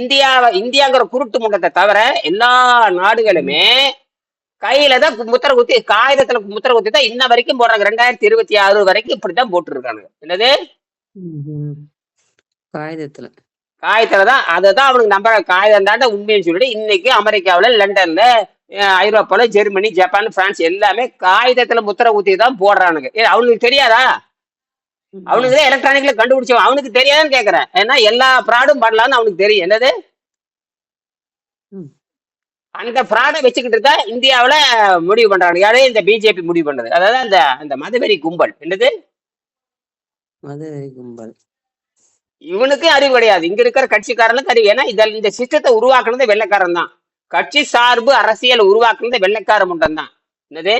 இந்தியாங்கிற குருட்டு முண்டத்தை தவிர எல்லா நாடுகளுமே கையில தான் முத்திரை குத்தி, காகிதத்துல முத்திரை குத்தி தான் இன்ன வரைக்கும் போடுறாங்க. 2026 வரைக்கும் இப்படித்தான் போட்டு இருக்காங்க. என்னது? காகிதத்துல காகிதத்துலதான். அதைதான் அவனுக்கு நம்ப காகிதம் தாண்ட உண்மைன்னு சொல்லிட்டு இன்னைக்கு அமெரிக்காவில, லண்டன்ல, ஐரோப்பால, ஜெர்மனி, ஜப்பான், பிரான்ஸ் எல்லாமே காகிதத்துல முத்திரை குத்தி தான் போடுறானுங்க. அவனுக்கு தெரியாதா? அவனுக்கு தான் எலக்ட்ரானிக்ல கண்டுபிடிச்சவன், அவனுக்கு தெரியாதுன்னு கேக்குறேன். ஏன்னா எல்லா ஃப்ராடும் பண்ணலாம்னு அவனுக்கு தெரியும். என்னது? அந்த ஃப்ராடை வச்சுக்கிட்டு தான் இந்தியாவில முடிவு பண்றாங்க. யாரே இந்த பிஜேபி முடிவு பண்ணது, அதாவது அந்த அந்த மதவெறி கும்பல். என்னது? மதுரை கும்பல். இவனுக்கு அறிவு கிடையாது, இங்க இருக்கிற கட்சிக்காரனுக்கு அறிவு. ஏன்னா இந்த சிஸ்டத்தை உருவாக்குனது வெள்ளைக்காரன் தான். கட்சி சார்பு அரசியல் உருவாக்குனது வெள்ளைக்கார முண்டம் தான். என்னது?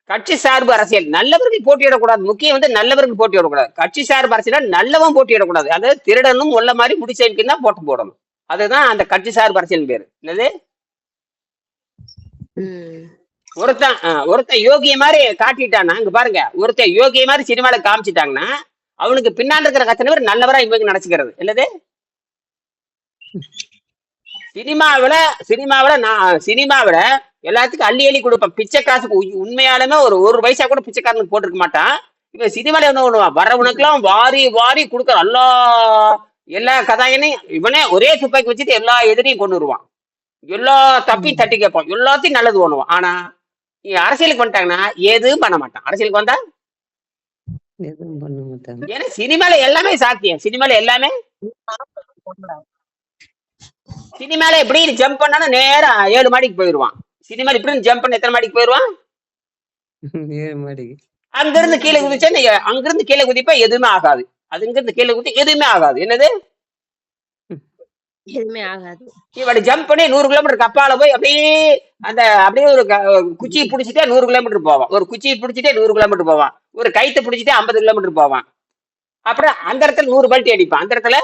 கட்சி சார்பு அரசியல். நல்லவர்கள் போட்டியிடக்கூடாது, முக்கியம் வந்து நல்லவர்கள் போட்டியிடக்கூடாது. கட்சி சார்பு அரசியல் நல்லவன் போட்டியிடக்கூடாது. அதாவது திருடனும் உள்ள மாதிரி முடிச்சவனுக்கு தான் போட்டு போடணும். அதுதான் அந்த கட்சி சார்பு அரசியல் பேரு. என்னது? ஒருத்தன் யோகிய மாதிரி காட்டிட்டான்னா, இங்க பாருங்க, ஒருத்தன் யோகிய மாதிரி சினிமால காமிச்சிட்டாங்கன்னா அவனுக்கு பின்னாடி இருக்கிற அத்தனை பேர் நல்லவரா இவங்க நினைச்சுக்கிறது. என்னது? சினிமாவில எல்லாத்துக்கும் அள்ளி அள்ளி கொடுப்பான். பிச்சை காசுக்கு உண்மையாலுமே ஒரு பைசா கூட பிச்சைக்காரனுக்கு போட்டிருக்க மாட்டான். இவன் சினிமால என்ன பண்ணுவான், வரவனுக்கெல்லாம் வாரி வாரி கொடுக்குற எல்லா கதாயனையும் இவனே ஒரே துப்பாக்கி வச்சுட்டு எல்லா எதிரையும் கொண்டு வருவான். எல்லா தப்பையும் தட்டி கேட்பான், எல்லாத்தையும் நல்லது பண்ணுவான். ஆனா அரசியலுக்கு வந்துட்டாங்கன்னா எதுவும் பண்ண மாட்டான். அரசியலுக்கு வந்தா எதுவும் பண்ண மாட்டாங்க. ஏன்னா சினிமால எல்லாமே சாத்தியம். சினிமால எப்படி ஜம்ப் பண்ணாலும் நேரா 7 மாடிக்கு போயிடுவான். சினிமால இப்படி ஜம்ப் பண்ண எத்தனை மாடிக்கு போயிடுவான்? 7 மாடிக்கு. அங்கிருந்து கீழே குதிச்சா, அங்கிருந்து கீழே குதிப்பா எதுவுமே ஆகாது. அது இங்கிருந்து கீழே குதி எதுவுமே ஆகாது. என்னது? எதுவுமே ஆகாது. இவன் ஜம்ப் பண்ணி 100 கிலோமீட்டர் கப்பால போய் அப்படியே ஒரு குச்சியை பிடிச்சிட்டே 100 கிலோமீட்டர் போவான். ஒரு குச்சியை பிடிச்சிட்டே 100 கிலோமீட்டர் போவான். ஒரு கைத்தை பிடிச்சிட்டே 50 கிலோமீட்டர் போவான். அப்புறம் அந்த இடத்துல 100 பல்ட்டி அடிப்பான். அந்த இடத்துல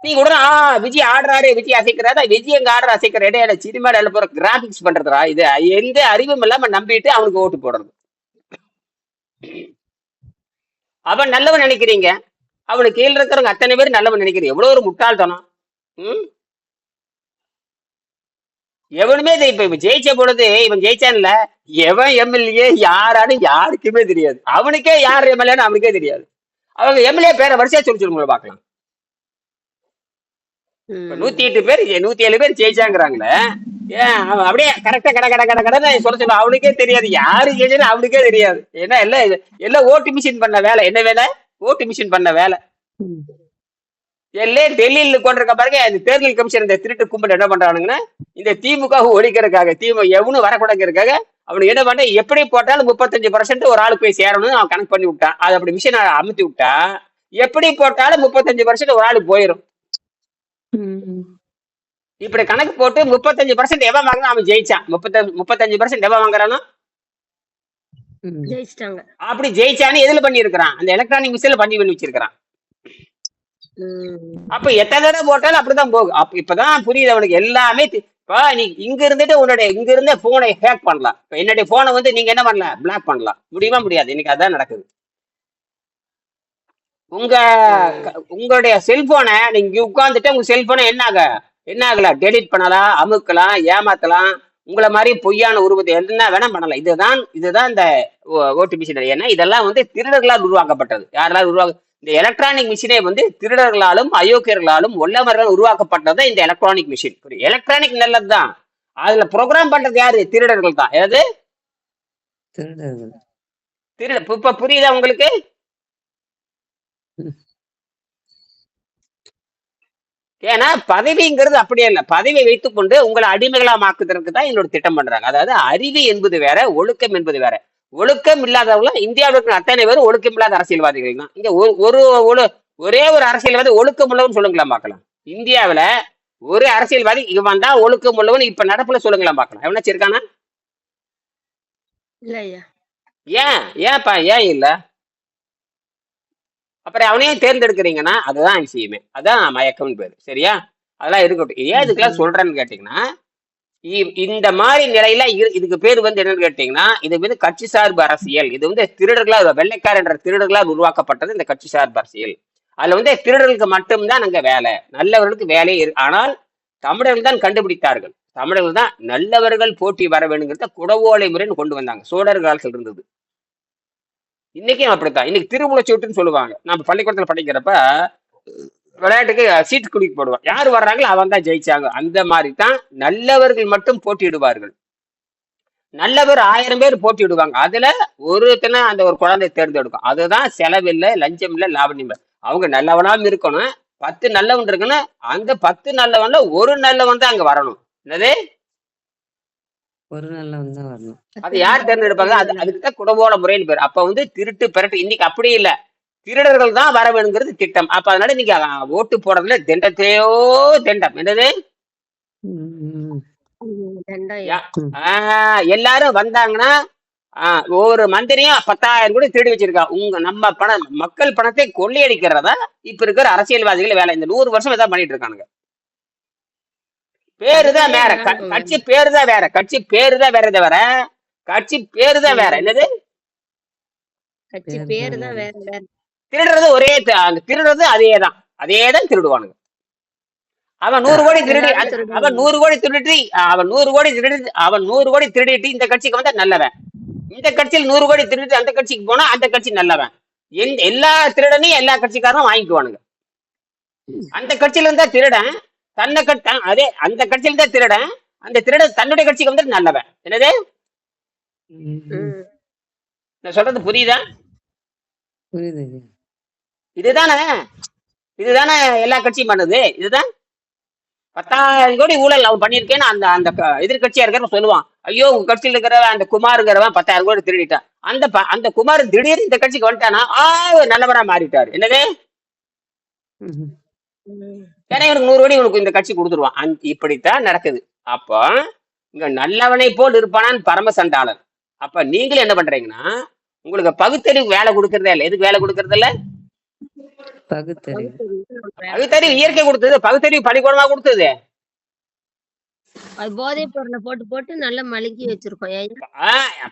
நீங்க உடனே விஜய் ஆடுறாரு, விஜய் அசைக்கிறாரு, விஜய் எங்க ஆடுற அசைக்கிற இடையில சினிமால போற கிராபிக்ஸ் பண்றதுரா இது? எந்த அறிவும் இல்லாம நம்பிட்டு அவனுக்கு ஓட்டு போடுறது. அவன் நல்லவன் நினைக்கிறீங்க, அவனுக்கு கீழே இருக்கிறவங்க அத்தனை பேர் நல்லவன் நினைக்கிறீங்க. எவ்வளவு ஒரு முட்டாள்தனம். எவனுமே இப்ப ஜெயிச்ச பொழுது இவன் ஜெயிச்சான்ல, எவன் எம்எல்ஏ யாரான்னு யாருக்குமே தெரியாது. அவனுக்கே யார் எம்எல்ஏன்னு அவனுக்கே தெரியாது. அவங்க எம்எல்ஏ பேரை வரிசையா சொல்லுங்க பாக்கலாம். 108 பேர் 107 பேர் ஜெயிச்சாங்கிறாங்களே, அப்படியே கரெக்டா கடை சொல்ல அவனுக்கே தெரியாது யாரு ஜெயிச்சாலும் அவனுக்கே தெரியாது. ஏன்னா எல்லாம் ஓட்டு மிஷின் பண்ண வேலை. என்ன வேலை? ஓட்டு மிஷின் பண்ண வேலை. எல்லாம் டெல்லியில கொண்டிருக்க பாருங்க. இந்த தேர்தல் கமிஷன் இந்த திருட்டு கும்பல் என்ன பண்றானுங்கன்னா, இந்த திமுக ஒழிக்கிறதுக்காக, எவனும் வரக்கூடாதுக்காக அவனுக்கு என்ன பண்ண, எப்படி போட்டாலும் 35% ஒரு ஆளுக்கு போய் சேரணும்னு அவன் கணக்கு பண்ணி விட்டான். அது அப்படி மிஷின் அமுத்தி விட்டா எப்படி போட்டாலும் 35% ஒரு ஆளுக்கு போயிடும். இப்படி கணக்கு போட்டு 35% எவன் வாங்கினா அவன் ஜெயிச்சான். 35% எவன் வாங்குறானோ ஜெயிச்சிட்டாங்க. அப்படி ஜெயிச்சான்னு எதுல பண்ணி இருக்கிறான்? அந்த எலக்ட்ரானிக் மிஷின்ல பண்ணி வச்சிருக்கிறான். அப்ப எத்தனை தடவை போட்டாலும் அப்படிதான் போகும். இப்பதான் புரியுது அவனுக்கு எல்லாமே. நீ இங்க இருந்தே போனை ஹேக் பண்ணலாம். இப்ப என்னுடைய போனை வந்து நீங்க என்ன பண்ணலாம், பிளாக் பண்ணலாம். முடியுமா? முடியாது. இன்னைக்கு அதான் நடக்குது. உங்களுடைய செல்போனை நீங்க உட்கார்ந்துட்டு உங்க செல்போனை என்ன ஆகலாம், டெலிட் பண்ணலாம், அமுக்கலாம், ஏமாத்தலாம், உங்களை மாதிரி பொய்யான உருவத்தை என்ன வேணா பண்ணலாம். இதுதான் இந்த ஓட்டு மிஷின். ஏன்னா இதெல்லாம் வந்து திருடர்களால் உருவாக்கப்பட்டது. யாரெல்லாம் இந்த எலக்ட்ரானிக் மிஷினே வந்து திருடர்களாலும் அயோக்கியர்களாலும் ஒல்லவர்கள் உருவாக்கப்பட்டது இந்த எலக்ட்ரானிக் மிஷின். எலக்ட்ரானிக் நல்லதுதான், அதுல ப்ரோக்ராம் பண்றது யாரு? திருடர்கள் தான். ஏதாவது இப்ப புரியுதா உங்களுக்கு? ஏன்னா பதவிங்கிறது அப்படியே இல்லை. பதவியை வைத்துக்கொண்டு உங்களை அடிமைகளா மாக்குறதுக்கு தான் என்னோட திட்டம் பண்றாங்க. அதாவது அறிவு என்பது வேற, ஒழுக்கம் என்பது வேற. ஒழுக்கம் இல்லாதவங்களும் இந்தியாவில் இருக்கிற அத்தனை பேரும் ஒழுக்கம் இல்லாத அரசியல்வாதிகள் தான். இங்க ஒரே ஒரு அரசியல்வாதி ஒழுக்கம் உள்ளவன் சொல்லுங்களா பார்க்கலாம். இந்தியாவில ஒரு அரசியல்வாதி இவன் தான் ஒழுக்கம் உள்ளவன் இப்ப நடப்புல சொல்லுங்களா பார்க்கலாம். எவனா இருக்கானா? இல்ல ஐயா. ஏன்ப்பா ஏன் இல்ல? அப்புறம் அவனையும் தேர்ந்தெடுக்கிறீங்கன்னா அதுதான் விஷயமே. அதான் மயக்கம் பேரு. சரியா? அதெல்லாம் இருக்கட்டும். ஏன் இதுக்கெல்லாம் சொல்றேன்னு கேட்டீங்கன்னா, இந்த மாதிரி நிலையில இதுக்கு பேர் வந்து என்னன்னு கேட்டீங்கன்னா, இது வந்து கட்சி சார்பு அரசியல். இது வந்து திருடர்களா, வெள்ளைக்கார என்ற திருடர்களால் உருவாக்கப்பட்டது இந்த கட்சி சார்பு அரசியல். அதுல வந்து திருடர்களுக்கு மட்டும்தான் அங்க வேலை, நல்லவர்களுக்கு வேலை. ஆனால் தமிழர்கள் தான் கண்டுபிடித்தார்கள். தமிழர்கள் தான் நல்லவர்கள் போட்டி வர வேணுங்கிறத குடவோலை முறைன்னு கொண்டு வந்தாங்க. சோழர் காலத்தில் இருந்தது. இன்னைக்கும் அப்படித்தான். இன்னைக்கு திருமுழச்சீட்டுன்னு சொல்லுவாங்க. நம்ம பள்ளிக்கூடத்துல படிக்கிறப்ப விளையாட்டுக்கு சீட்டு குடிக்க போடுவான். யார் வர்றாங்களோ அவன் தான் ஜெயிச்சாங்க. அந்த மாதிரி தான் நல்லவர்கள் மட்டும் போட்டியிடுவார்கள். நல்லவர் 1000 பேர் போட்டியிடுவாங்க. அதுல ஒருத்தனை அந்த ஒரு குழந்தை தேர்ந்தெடுக்கும். அதுதான் செலவில்லை, லஞ்சம் இல்லை, லாபம் இல்லை. அவங்க நல்லவனாவும் இருக்கணும். 10 நல்லவன் இருக்கணும். அந்த 10 நல்லவன்ல ஒரு நல்லவன் தான் அங்க வரணும். என்னது? ஒரு நல்லவன் தான் வரணும். அது யார் தேர்ந்தெடுப்பாங்க? அதுக்குதான் குடவோல முறைன்னு பேர். அப்ப வந்து திருட்டு பெரட்டு. இன்னைக்கு அப்படி இல்ல, திருடர்கள் தான் வர வேணுங்கிறது திட்டம். அப்ப அதனால நீங்க ஓட்டு போடுறதுல திண்டத்தையோ திண்டம். என்னது? எல்லாரும் வந்தாங்கன்னா ஒவ்வொரு மந்திரியும் 10,000 கூட திருடி வச்சிருக்கா. நம்ம பணம், மக்கள் பணத்தை கொள்ளையடிக்கிறதா இப்ப இருக்கிற அரசியல்வாதிகள் வேலை. இந்த 100 வருஷம் ஏதாவது பண்ணிட்டு இருக்கானுங்க. பேருதான் வேற, கட்சி பேருதான் வேற, கட்சி பேருதான் வேற தவிர கட்சி பேருதான் வேற. என்னது? கட்சி பேரு தான் வேற வேற. திருடுறது ஒரே, அந்த திருடுறது அதேதான் திருடுவானுங்க. அவன் 100 கோடி திருடி, அவன் 100 கோடி திருடிட்டு அவன் 100 கோடி திருடிட்டு இந்த கட்சிக்கு வந்தா நல்லவன். இந்த கட்சியில் 100 கோடி திருடிட்டு அந்த கட்சிக்கு போனா அந்த கட்சி நல்லவன். எல்லா திருடனையும் எல்லா கட்சிக்காரனும் வாங்கிக்குவானுங்க. அந்த கட்சியில இருந்தா திருடன் அதே அந்த கட்சியில தான் திருடன், அந்த திருடன் தன்னுடைய கட்சிக்கு வந்து நல்லவன். என்னது? நான் சொல்றது புரியுதா? இதுதானே எல்லா கட்சியும் பண்ணுது. இதுதான் 10,000 கோடி ஊழல் அவன் பண்ணிருக்கேன்னு அந்த எதிர்கட்சியா இருக்கிறவன் சொல்லுவான். ஐயோ உங்க கட்சியில் இருக்கிற அந்த குமாருங்கிறவன் 10,000 கோடி திருடிட்டான். அந்த குமார் திடீர்னு இந்த கட்சிக்கு வந்துட்டானா நல்லவனா மாறிட்டாரு. என்னது? ஏன்னா இவனுக்கு 100 கோடி உனக்கு இந்த கட்சி கொடுத்துருவான். இப்படித்தான் நடக்குது. அப்போ இங்க நல்லவனை போல் இருப்பானான்னு பரம சண்டாளன். அப்ப நீங்களும் என்ன பண்றீங்கன்னா, உங்களுக்கு பகுத்தறிவு வேலை கொடுக்கறதே இல்லை. எதுக்கு வேலை கொடுக்கறது இல்ல? பகுத்தறிவு இயற்கை கொடுத்தது, பகுத்தறிவு பள்ளிக்கூடமா கொடுத்தது. போதை பொருளை போட்டு போட்டு நல்லா மழுக்கி வச்சிருக்கோம்.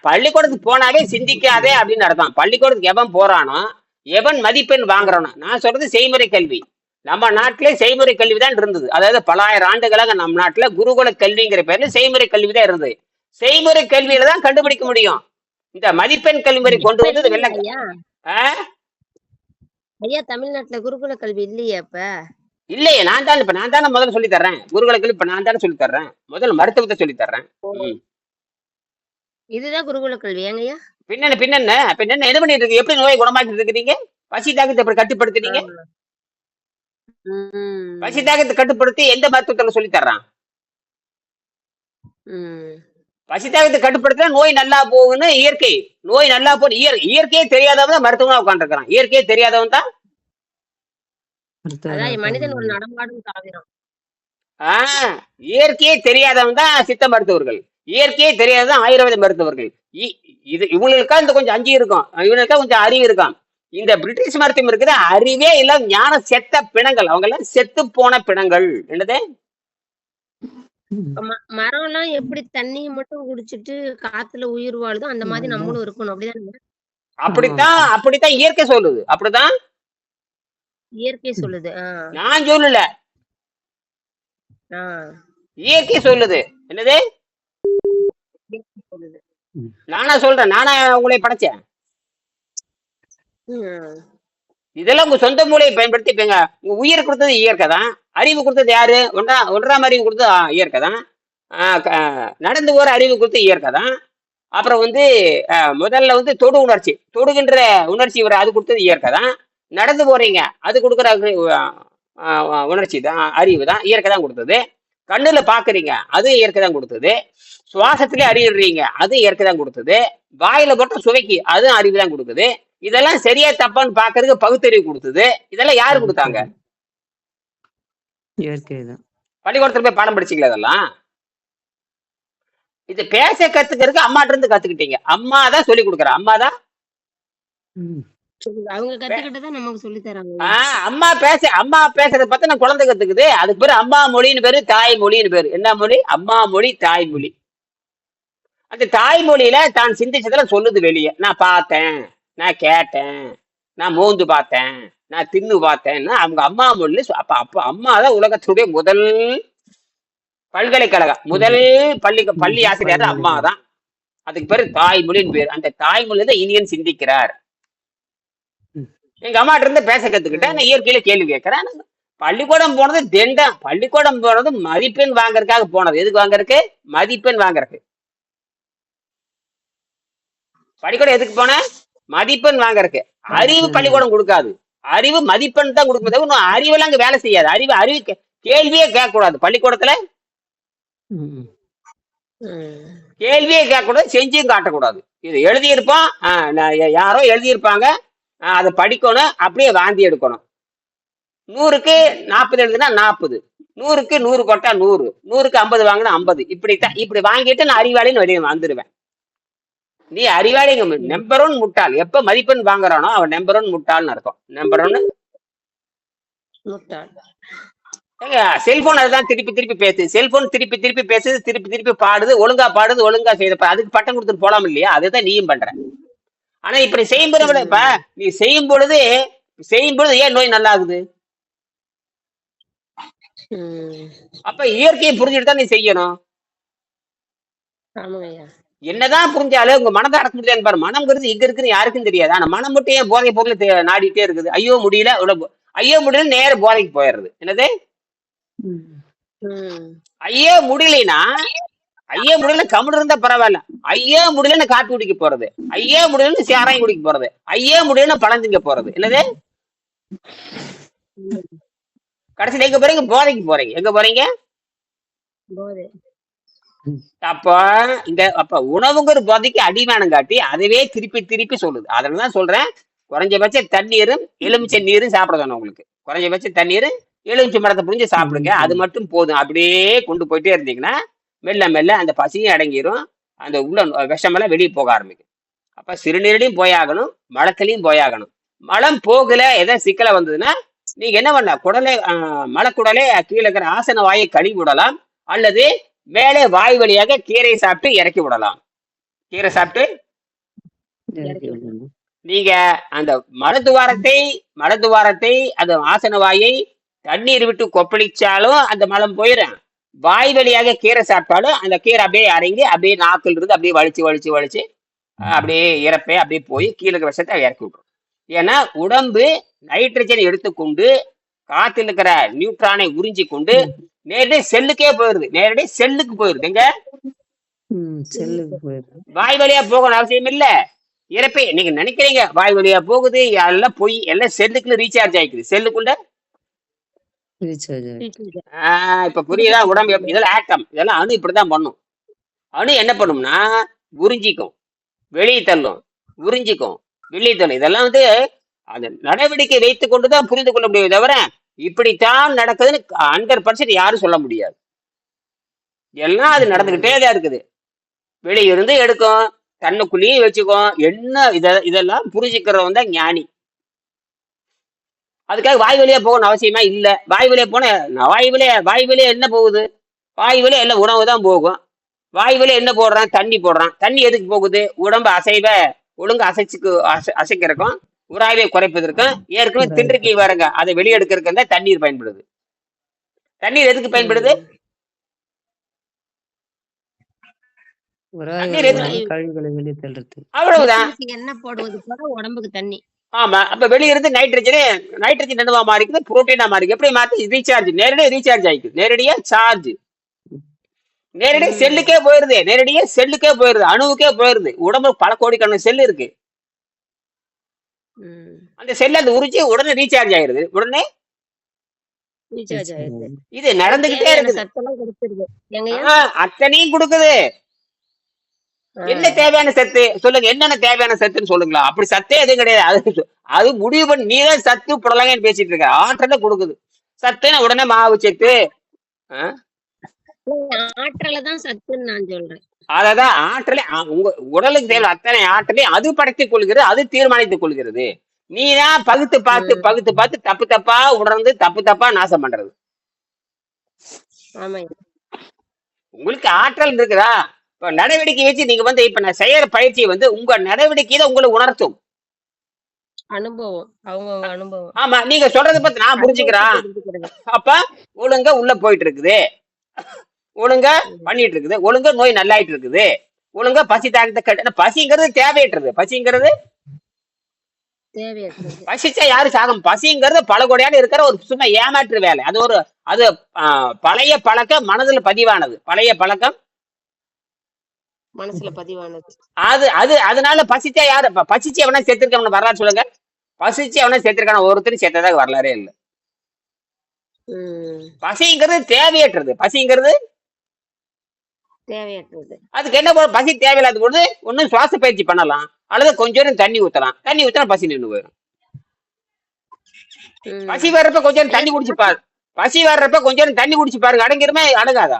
பள்ளிக்கூடத்துக்கு போனாவே சிந்திக்காதே அப்படின்னு அர்த்தம். பள்ளிக்கூடத்துக்கு எவன் போறானோ, எவன் மதிப்பெண் வாங்குறானோ, நான் சொல்றது செய்முறை கல்வி. நம்ம நாட்டிலே செய்முறை கல்விதான் இருந்தது. அதாவது பல ஆயிரம் ஆண்டுகளாக நம்ம நாட்டுல குருகுல கல்விங்கிற பேர்ல செய்முறை கல்விதான் இருந்தது. செய்முறை கல்வியில தான் கண்டுபிடிக்க முடியும். இந்த மதிப்பெண் கல்வி கொண்டு வந்தது வெள்ள. ஐயா தமிழ்நாட்டுல குருகுல கல்வி இல்லையா? இப்ப இல்லையே. நான் தானே முதல்ல சொல்லி தர்றேன் குருகுல கல்வி. இப்ப நான் தானே சொல்லி தர்றேன். முதல்ல மருத்துவத்தை சொல்லி தர்றேன். இதுதான் குருகுல கல்வி ஏங்கய்யா? பின்ன என்ன பண்ணிட்டு இருக்கு? எப்படி நோயை குணமாக்கிட்டு இருக்கிறீங்க? பசி தாக்கத்தை எப்படி கட்டுப்படுத்துறீங்க? பசி தாக்கத்தை கட்டுப்படுத்தி எந்த மருத்துவத்துல சொல்லி தர்றான்? பசி தாக்கத்தை கட்டுப்படுத்தினா நோய் நல்லா போகுன்னு இயற்கை. நோய் நல்லா போ இயற்கையே தெரியாதவன் தான் மருத்துவமா உட்காந்து இருக்கிறான். இயற்கையே தெரியாதவன் தான் மனிதன் ஒரு நடமாடும் தாவிரம். இயற்கையே தெரியாதவன் தான் சித்த மருத்துவர்கள். இயற்கையே தெரியாததான் ஆயுர்வேத மருத்துவர்கள். இவங்களுக்கா இந்த கொஞ்சம் அஞ்சு இருக்கும், இவங்களுக்கா கொஞ்சம் அறிவு இருக்கும். இந்த பிரிட்டிஷ் மருத்துவம் இருக்குது அறிவே இல்ல, ஞான செத்த பிணங்கள். அவங்க எல்லாம் செத்து போன பிணங்கள். என்னது? மரம் எல்லாம் எப்படி தண்ணியை மட்டும் குடிச்சிட்டு காத்துல உயிர் வாழுதோ அந்த மாதிரி நம்மளும் இருக்கணும். அப்படிதான் அப்படித்தான் இயற்கை சொல்லுது. அப்படிதான் இயற்கை சொல்லுது. நான் சொல்லல, இயற்கை சொல்லுது. என்னது? நானா சொல்றேன்? நானா உங்களை படைச்சேன்? இதெல்லாம் உங்க சொந்த மூளையை பயன்படுத்திப்பீங்க. உங்க உயிர் கொடுத்தது இயற்கை தான். அறிவு கொடுத்தது யாரு? ஒன்றாம் அறிவு கொடுத்தது இயற்கை தான். நடந்து போற அறிவு கொடுத்தது இயற்கை தான். அப்புறம் வந்து முதல்ல வந்து தொடுகின்ற உணர்ச்சி அது கொடுத்தது இயற்கை தான். நடந்து போறீங்க அது கொடுக்குற உணர்ச்சி தான், அறிவு தான், இயற்கை தான் கொடுத்தது. கண்ணுல பாக்குறீங்க, அது இயற்கை தான் கொடுத்தது. சுவாசத்திலே அறியிடுறீங்க, அது இயற்கை தான் கொடுத்தது. வாயில போட்டு சுவைக்கு, அதுவும் அறிவு தான் கொடுக்குது. இதெல்லாம் சரியா தப்பான்னு பாக்குறதுக்கு பகுத்தறிவு கொடுத்தது. இதெல்லாம் யாரு கொடுத்தாங்க? இயற்கை தான். பள்ளிக்கூடத்துல போய் பாடம் படிச்சீங்களா இதெல்லாம்? இது பேச கத்துக்கிறதுக்கு அம்மாட்ட இருந்து கத்துக்கிட்டீங்க. அம்மா தான் சொல்லி கொடுக்குறா. அம்மா தான் ம். அவங்க கத்துக்கிட்டதான் நமக்கு சொல்லி தராங்க. அம்மா பேசுறத பார்த்து நான் குழந்தை கத்துக்குது. அதுக்கு பேரு அம்மா மொழின்னு பேரு, தாய் மொழின்னு பேரு. என்ன மொழி? அம்மா மொழி, தாய்மொழி. அந்த தாய்மொழியில தான் சிந்திச்சதுல சொல்லுது வெளியே. நான் பார்த்தேன், நான் கேட்டேன், நான் மோந்து பார்த்தேன், நான் தின்னு பார்த்தேன்னா அவங்க அம்மா மொழியில அப்ப அப்ப அம்மா தான் உலகத்துடைய முதல் பல்கலைக்கழகம், முதல் பள்ளி ஆசிரியர் அம்மா தான். அதுக்கு பேரு தாய்மொழின்னு பேரு. அந்த தாய்மொழி தான் இனியன் சிந்திக்கிறார். எங்க அம்மாட்ட இருந்து பேச கத்துக்கிட்டேன். நான் இயற்கையில கேள்வி கேட்கிறேன். பள்ளிக்கூடம் போனது திண்டம். பள்ளிக்கூடம் போனது மதிப்பெண் வாங்கறதுக்காக போனது. எதுக்கு வாங்கறதுக்கு? மதிப்பெண் வாங்கறதுக்கு. பள்ளிக்கூடம் எதுக்கு போன? மதிப்பெண் வாங்கறதுக்கு. அறிவு பள்ளிக்கூடம் கொடுக்காது. அறிவு மதிப்பெண் தான் கொடுக்குறது. அறிவெல்லாம் அங்க வேலை செய்யாது. அறிவு கேள்வியே கேட்க கூடாது பள்ளிக்கூடத்துல. கேள்வியே கேட்க கூடாது, செஞ்சும் காட்டக்கூடாது. இது எழுதியிருப்பான், யாரோ எழுதியிருப்பாங்க, அதை படிக்கணும், அப்படியே வாந்தி எடுக்கணும். 100க்கு 40 எழுதுனா 40, 100க்கு 100 கொட்டா 100, 100க்கு 50 வாங்கினா 50. இப்படித்தான். இப்படி வாங்கிட்டு நான் அறிவாளின்னு வெளியே வந்துடுவேன். நீ அறிவாளி நம்பர் 1 முட்டாள். எப்ப மதிப்பெண் வாங்குறானோ அவன் நம்பர் 1 முட்டாள்னு அர்த்தம். நம்பர் 1 முட்டாள். செல்போன் அதுதான் திருப்பி திருப்பி பேசுது. செல்போன் திருப்பி திருப்பி பேசுது, திருப்பி திருப்பி பாடுது, ஒழுங்கா பாடுது, ஒழுங்கா செய்யுது. அதுக்கு பட்டம் கொடுத்துட்டு போலாம் இல்லையா? அதுதான் நீயும் பண்ற. ஆனா இப்படி செய்யும்போது, இப்ப நீ செய்யும் பொழுது ஏன் நோய் நல்லா ஆகுது? அப்ப இயற்கையை புரிஞ்சுட்டு தான் நீ செய்யணும். என்னதான் புரிஞ்சாலும் உங்க மனதை அடக்க முடியாது பாரு. மனம்ங்கிறது இங்க இருக்குன்னு யாருக்கும் தெரியாது. ஆனா மனம் மட்டும் ஏன் போதை பொருள் நாடிட்டே இருக்குது? ஐயோ முடியல நேர போதைக்கு போயிடுறது. என்னது? ஐயோ முடியலன்னா கம்முன்னு இருந்தா பரவாயில்ல. ஐயோ முடியலன்னு காப்பி குடிக்க போறது, ஐயோ முடியலன்னு சாராயம் குடிக்க போறது, ஐயோ முடியலன்னு பழம் திங்க போறது. என்னது? கடைசியில எங்க போறீங்க? போதைக்கு போறீங்க. எங்க போறீங்க? அப்ப உணவுங்கிற போதைக்கு அடிமானம் காட்டி அதுவே திருப்பி திருப்பி சொல்லுது. அதனாலதான் சொல்றேன், குறைஞ்சபட்ச தண்ணீரும் எலுமிச்சை நீரும் சாப்பிட சொன்னேன் உங்களுக்கு. குறைஞ்சபட்ச தண்ணீரும் எலுமிச்சை மரத்தை புரிஞ்சு சாப்பிடுங்க. அது மட்டும் போதும். அப்படியே கொண்டு போயிட்டே இருந்தீங்கன்னா மெல்ல மெல்ல அந்த பசியும் அடங்கிரும், அந்த உள்ள விஷமெல்லாம் வெளியே போக ஆரம்பிக்கும். அப்ப சிறுநீரையும் போயாகணும், மலத்திலையும் போயாகணும். மலம் போகல, எதாவது சிக்கலை வந்ததுன்னா நீங்க என்ன பண்ண? மலக்குடலே கீழே இருக்கிற ஆசன வாயை கழுவி விடலாம், அல்லது மேலே வாய் வழியாக கீரை சாப்பிட்டு இறக்கி விடலாம். கீரை சாப்பிட்டு நீங்க அந்த மலத்துவாரத்தை அந்த ஆசன வாயை தண்ணீர் விட்டு கொப்பளிச்சாலும் அந்த மலம் போயிடும். வாய் வழியாக கீரை சாப்பிட்டாலும் அந்த கீரை அப்படியே இறங்கி அப்படியே நாக்கில் இருந்து அப்படியே வலிச்சு அப்படியே இறப்பே அப்படியே போய் கீழே விஷத்தை இறக்கி விட்டுரும். ஏன்னா உடம்பு நைட்ரஜன் எடுத்துக்கொண்டு காத்தில் இருக்கிற நியூட்ரானை உறிஞ்சி கொண்டு நேரடி செல்லுக்கே போயிருது. நேரடி செல்லுக்கு போயிருது. எங்க? வாய் வழியா போகணும் அவசியம் இல்ல. இறப்பே நீங்க நினைக்கிறீங்க வாய் வழியா போகுது, எல்லாம் போய் எல்லாம் செல்லுக்குள்ள ரீசார்ஜ் ஆயிக்குது. செல்லுக்குள்ள இப்ப புரியுதா? உடம்பு இதெல்லாம் ஆட்டம், இதெல்லாம் அணு இப்படிதான் பண்ணும். அணு என்ன பண்ணும்னா உறிஞ்சிக்கும், வெளியே தள்ளும், உறிஞ்சிக்கும், வெளியே தள்ளும். இதெல்லாம் அந்த நடவடிக்கை வைத்துக் கொண்டுதான் புரிந்து கொள்ள முடியும். தவிர இப்படித்தான் நடக்குதுன்னு 100% யாரும் சொல்ல முடியாது. எல்லாம் அது நடந்துகிட்டே தான் இருக்குது. வெளியே இருந்து எடுக்கும், தன்னுக்குள்ளேயும் வச்சுக்கும். என்ன இதெல்லாம் புரிஞ்சுக்கிறவன் தான் ஞானி. அதுக்காக வாய் வழியா போகணும் அவசியமா இல்ல. வாய் வழியா போன வாய் வழியா என்ன போகுது? வாய் வழியா எல்லாம் உணவு தான் போகும். வாய் வழியா என்ன போடுறான்? தண்ணி போடுறான். தண்ணி எதுக்கு போகுது? உடம்பு ஒழுங்கு அசைக்கிறக்கும், உராய்வை குறைப்பதற்கும், ஏற்கனவே தின்றுக்கை வரங்க அதை வெளியெடுக்கிறதுக்கு தான் தண்ணீர் பயன்படுது. தண்ணீர் எதுக்கு பயன்படுது? அவ்வளவுதான். என்ன போடுவது போல உடம்புக்கு தண்ணி. ஆமா. அப்ப வெளியிருந்து நைட்ரஜன் என்னவா மாறிக்குது? புரோட்டீனா மாறிக்கு. எப்படி மாத்தி? ரீசார்ஜ், நேரடியா ரீசார்ஜ் ஆயிக்குது. நேரடியா சார்ஜ் நேரடியா செல்லுக்கே போயிருது. நேரடியா செல்லுக்கே போயிருது, அணுவுக்கே போயிருது. உடம்பு பல கோடிக்கணக்கான செல் இருக்கு. அந்த செல் அது உறிஞ்சி உடனே ரீசார்ஜ் ஆயிருது. உடனே ரீசார்ஜ் ஆயிருது. இது அது நடந்துகிட்டே தேவையான இருக்குது. சத்தெல்லாம் கொடுத்துருது எங்கய்யா? அத்தனையும் கொடுக்குது. ஆ, என்ன தேவையான சத்து சொல்லுங்க, என்னென்ன தேவையான சத்துன்னு சொல்லுங்களா? அப்படி சத்தே எதுவும் கிடையாது. அது முடிவு பண்ணி நீதான் சத்து புடலங்கன்னு பேசிட்டு இருக்க. ஆற்றலை கொடுக்குது. சத்துன்னு உடனே மாவு சத்து. ஆ? ஆற்றலை தான் சத்துன்னு நான் சொல்றேன். அததான் ஆற்றலை உங்க உடலுக்கு தேவை அத்தனை ஆற்றலை அது படைத்துக் கொள்கிறது, அது தீர்மானித்துக் கொள்கிறது. நீதான் பகுத்து பார்த்து ம், பகுத்து பார்த்து தப்பு தப்பா உணர்ந்து தப்பு தப்பா நாசம் பண்றது. ஆமாய்யா. உங்களுக்கு ஆற்றல் இருக்குதா? இப்ப நடவடிக்கை வச்சு நீங்க இப்ப நான் செய்யற பயிற்சியை உங்க நடவடிக்கையில உங்களை உணர்த்தும். அனுபவம் அவங்கவங்க அனுபவம் ஆமா, நீங்க சொல்றதை பத்தி நான் அனுபவத்தை புரிஞ்சுக்கிறேன். தெரிஞ்சுக்கிறது. அப்ப ஒழுங்கா உள்ள போயிட்டு இருக்குது, ஒழுங்கா ம், பண்ணிட்டு இருக்குது, ஒழுங்கா நோய் நல்லாயிட்டு இருக்குது, ஒழுங்கா பசி தாக்கத்தை பசிங்கிறது தேவையற்றது. பசிங்கிறது தேவையற்றது. பசிச்சா யாரு சாகும்? பசிங்கிறது பல கோடியான இருக்கிற ஒரு சும்மா ஏமாற்று வேலை. அது பழைய பழக்கம், மனதுல பதிவானது பழைய பழக்கம். மனசுல பதிவானது. அது அது அதனால பசிச்சா யாரு பசிச்சு எவனா செத்துருக்கவன வரலாறு சொல்லுங்க. பசிச்சு எவனா செத்துருக்கான ஒருத்தரும் செத்ததாக வரலாறே இல்லை. ம், பசிங்கிறது தேவையற்றது. பசிங்கிறது தேவையற்றது. அதுக்கு என்ன பசி தேவையில்லாத பொழுது ஒன்னும் சுவாச பயிற்சி பண்ணலாம், அல்லது கொஞ்சம் நேரம் தண்ணி ஊத்தலாம். தண்ணி ஊத்தினா பசி நின்று போயிடும். பசி ம். வர்றப்ப கொஞ்சம் நேரம் ஐயா, தண்ணி குடிச்சு பாரு. பசி வர்றப்ப கொஞ்சம் நேரம் தண்ணி குடிச்சு பாருங்க, அடங்கிருமே அடங்காதா?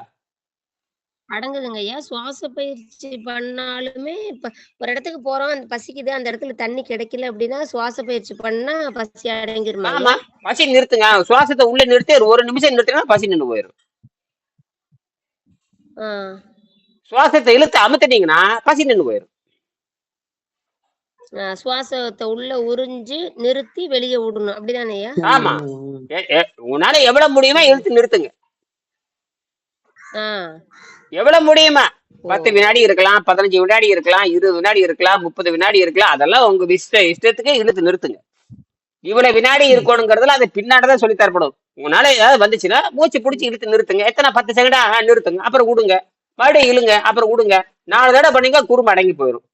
அடங்குதுங்க ஐயா. சுவாச பயிற்சி பண்ணாலுமே இப்ப ஒரு இடத்துக்கு போறோம், அந்த பசிக்குது, அந்த இடத்துல தண்ணி கிடைக்கல அப்படின்னா சுவாச பயிற்சி பண்ணா பசி அடங்கிருமா ஐயா? ஆமா, பசி நிறுத்துங்க. சுவாசத்தை உள்ள நிறுத்தி ஒரு நிமிஷம் நிறுத்தினா பசி நின்று போயிடும். ஆ, சுவாசத்தை இழுத்து அமுத்திட்டீங்கன்னா பசி நின்று போயிடும். சுவாசத்தை உள்ள உறிஞ்சு நிறுத்தி வெளியே விடணும், அப்படிதானே ஐயா? ஆமா, உன்னால எவ்வளவு முடியுமோ இழுத்து நிறுத்துங்க. ஆ, எவ்வளவு முடியுமா? ஓ, 10 வினாடி இருக்கலாம், 15 வினாடி இருக்கலாம், 20 வினாடி இருக்கலாம், 30 வினாடி இருக்கலாம். அதெல்லாம் உங்க இஷ்டத்துக்கு இழுத்து நிறுத்துங்க. இவ்வளவு வினாடி இருக்கணுங்கிறதுல அது பின்னாடிதான் சொல்லி தரப்படும். உங்களால ஏதாவது வந்துச்சுன்னா மூச்சு பிடிச்சி இழுத்து நிறுத்துங்க. எத்தனை 10 செகண்டா நிறுத்துங்க, அப்புறம் விடுங்க, மறுபடியும் இழுங்க, அப்புறம் விடுங்க. 4 தடவை பண்ணீங்க, குறும்பு அடங்கி போயிடும்.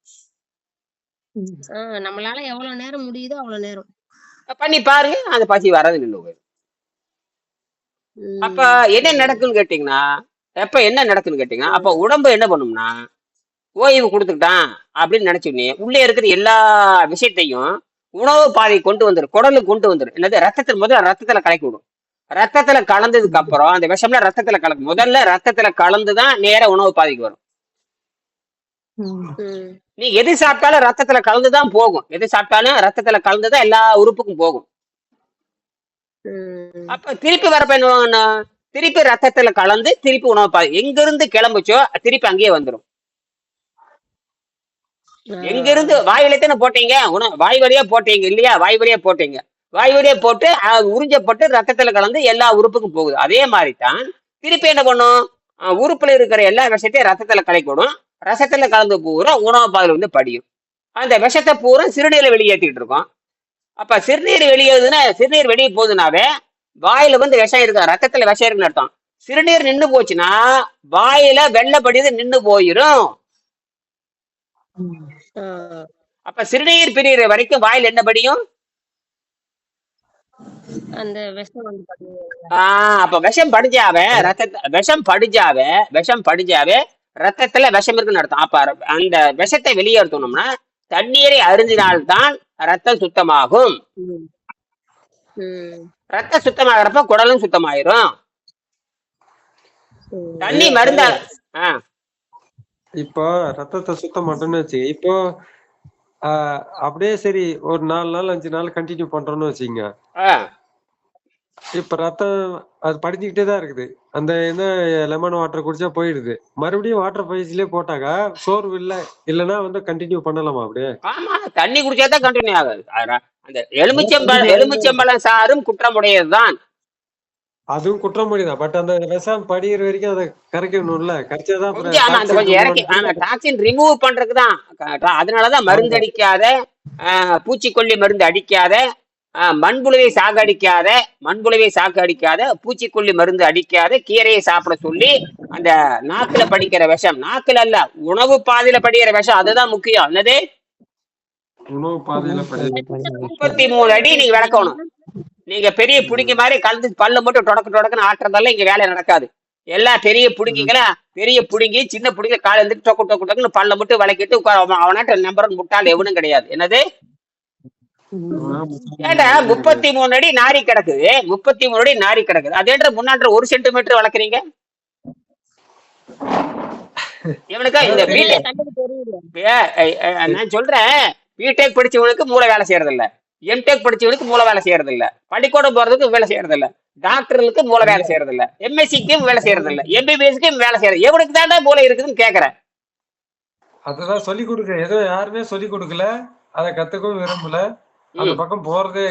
நம்மளால எவ்வளவு நேரம் முடியுதோ அவ்வளவு நேரம் பண்ணி பாருங்க, அந்த பசி வராது நின்று போயிடும். அப்ப என்ன சரி. நடக்குன்னு கேட்டீங்கன்னா, என்ன நடக்குன்னு கேட்டீங்கன்னா, அப்ப உடம்பு என்ன பண்ணும்னா ஓய்வு கொடுத்துக்கிட்டான் அப்படின்னு நினைச்சுன்னே உள்ளே இருக்கிற எல்லா விஷயத்தையும் உணவு பாதை கொண்டு வந்துடும், குடலுக்கு கொண்டு வந்துடும். என்னது ரத்தத்தில் முதல்ல ரத்தத்துல கலக்கி விடும். ரத்தத்துல கலந்ததுக்கு அப்புறம் அந்த விஷம்லாம் ரத்தத்துல கலக்கும். முதல்ல ரத்தத்துல கலந்துதான் நேர உணவு பாதைக்கு வரும். ம், நீ எது சாப்பிட்டாலும் ரத்தத்துல கலந்துதான் போகும். எது சாப்பிட்டாலும் ரத்தத்துல கலந்துதான் எல்லா உறுப்புக்கும் போகும். ம். அப்ப திருப்பி வரப்ப என்ன ஆகும்னா, திருப்பி ரத்தத்துல கலந்து திருப்பி உணவு பாதை எங்க இருந்து கிளம்புச்சோ திருப்பி அங்கேயே வந்துடும். எங்க இருந்து வாய் வழியா தானே போட்டீங்க, வாய் வழியா போட்டீங்க இல்லையா? வாய் வழியா போட்டீங்க, வாய் வழியா போட்டு உறிஞ்சப்பட்டு ரத்தத்துல கலந்து எல்லா உறுப்புக்கும் போகுது. அதே மாதிரி தான் திருப்பி என்ன பண்ணும், உறுப்புல இருக்கிற எல்லா விஷயத்தையும் ரத்தத்துல கலக்கிவிடும். ரசத்துல கலந்து பூரா உணவு பாதையில படியும். அந்த விஷத்தை பூரா சிறுநீரை வெளியேற்றிட்டு இருக்கோம். அப்ப சிறுநீர் வெளியேதுன்னா, சிறுநீர் வெளியே போகுதுனாவே வாயில விஷம் இருக்கு, ரத்தத்துல விஷம் இருக்குன்னு அர்த்தம். சிறுநீர் நின்று போச்சுன்னா வாயில வெள்ளப்படியது நின்று போயிடும். அப்ப சிறுநீர் பிரிகிற வரைக்கும் வாயில் என்ன படியும்? அந்த விஷம் அப்ப விஷம் படிஞ்சாவே விஷம் படிஞ்சாவே ரத்தத்துல விஷம் இருக்குன்னு அர்த்தம். அப்ப அந்த விஷத்தை வெளியேற்றணும்னா தண்ணீரை அருந்தினால்தான் ரத்தம் சுத்தமாகும். ரத்தம் சுத்தமாகறப்ப குடலும் சுத்தமாயிரும். தண்ணி மருந்த இப்போ ரத்தத்தை சுத்தம் மட்டும்னு வச்சு, இப்போ அப்படியே சரி ஒரு 4 நாள் 5 நாள் கண்டினியூ பண்றோம்னு வச்சுங்க. இப்ப ரத்தம் அது படிச்சுக்கிட்டே தான் இருக்குது. அந்த என்ன லெமன் வாட்டர் குடிச்சா போயிடுது. மறுபடியும் வாட்டர் பைஸ்லயே போட்டாக்கா சோர்வு இல்லைன்னா கண்டினியூ பண்ணலாமா அப்படியே? ஆமா, தண்ணி குடிச்சாதான் கண்டினியூ ஆகாது. அந்த எலுமிச்சம்பழம் சாரும் குற்றமுடையதுதான். அதுவும் குற்றமுடிதான். பட் அந்த விஷம் படிக்கிற வரைக்கும் அதை கரைக்கணும்ல, கரைச்சாதான் கொஞ்சம் இறக்கி டாக்ஸின் ரிமூவ் பண்றதுக்குதான். அதனாலதான் மருந்து அடிக்காத, பூச்சிக்கொல்லி மருந்து அடிக்காத, மண்புழுவை சாகடிக்காத, பூச்சிக்கொல்லி மருந்து அடிக்காத கீரையை சாப்பிட சொல்லி அந்த நாக்குல படிக்கிற விஷம், நாக்குல அல்ல உணவு பாதையில படிக்கிற விஷம், அதுதான் முக்கியம். என்னது? உணவு பாதையில 33 அடி நீங்க விளக்கணும். நீங்க பெரிய புடிங்க மாதிரி கலந்து பல்ல மட்டும் டொடக்குன்னு ஆட்டுறதால இங்க வேலை நடக்காது. எல்லாம் பெரிய புடிங்கிங்களா, பெரிய புடுங்கி சின்ன புடிங்க கால இருந்து டொக்குன்னு பல்ல மட்டும் விளக்கிட்டு அவனாட்ட நம்பர் முட்டாள் எவனும் கிடையாது. என்னது ஏண்டா 33 அடி நாரி கிடக்குது, 33 அடி நாரி கிடக்குது. அதேன்ற முன்னாடி 1 சென்டிமீட்டர் வளர்க்குறீங்க. இவனுக்கா இந்த நான் சொல்றேன், பிடெக் படிச்சவனுக்கு மூளை வேலை செய்யறது இல்ல, எம்டெக் படிச்சவனுக்கு மூளை வேலை செய்யறது இல்ல, பள்ளிக்கூடம் போறதுக்கு வேலை செய்யறது இல்ல, டாக்டர்களுக்கு மூளை வேலை செய்யறது இல்ல, எம்எஸ்சிக்கும் வேலை செய்யறது இல்ல, எம்பிபிஎஸ்க்கும் வேலை செய்யறது. எவனுக்கு தாண்டா மூளை இருக்குதுன்னு கேக்குறேன். அதெல்லாம் சொல்லி கொடுக்க ஏதோ யாருமே சொல்லி கொடுக்கல, அதை கத்துக்கவும் விரும்பல, அந்த பக்கம் போறதே.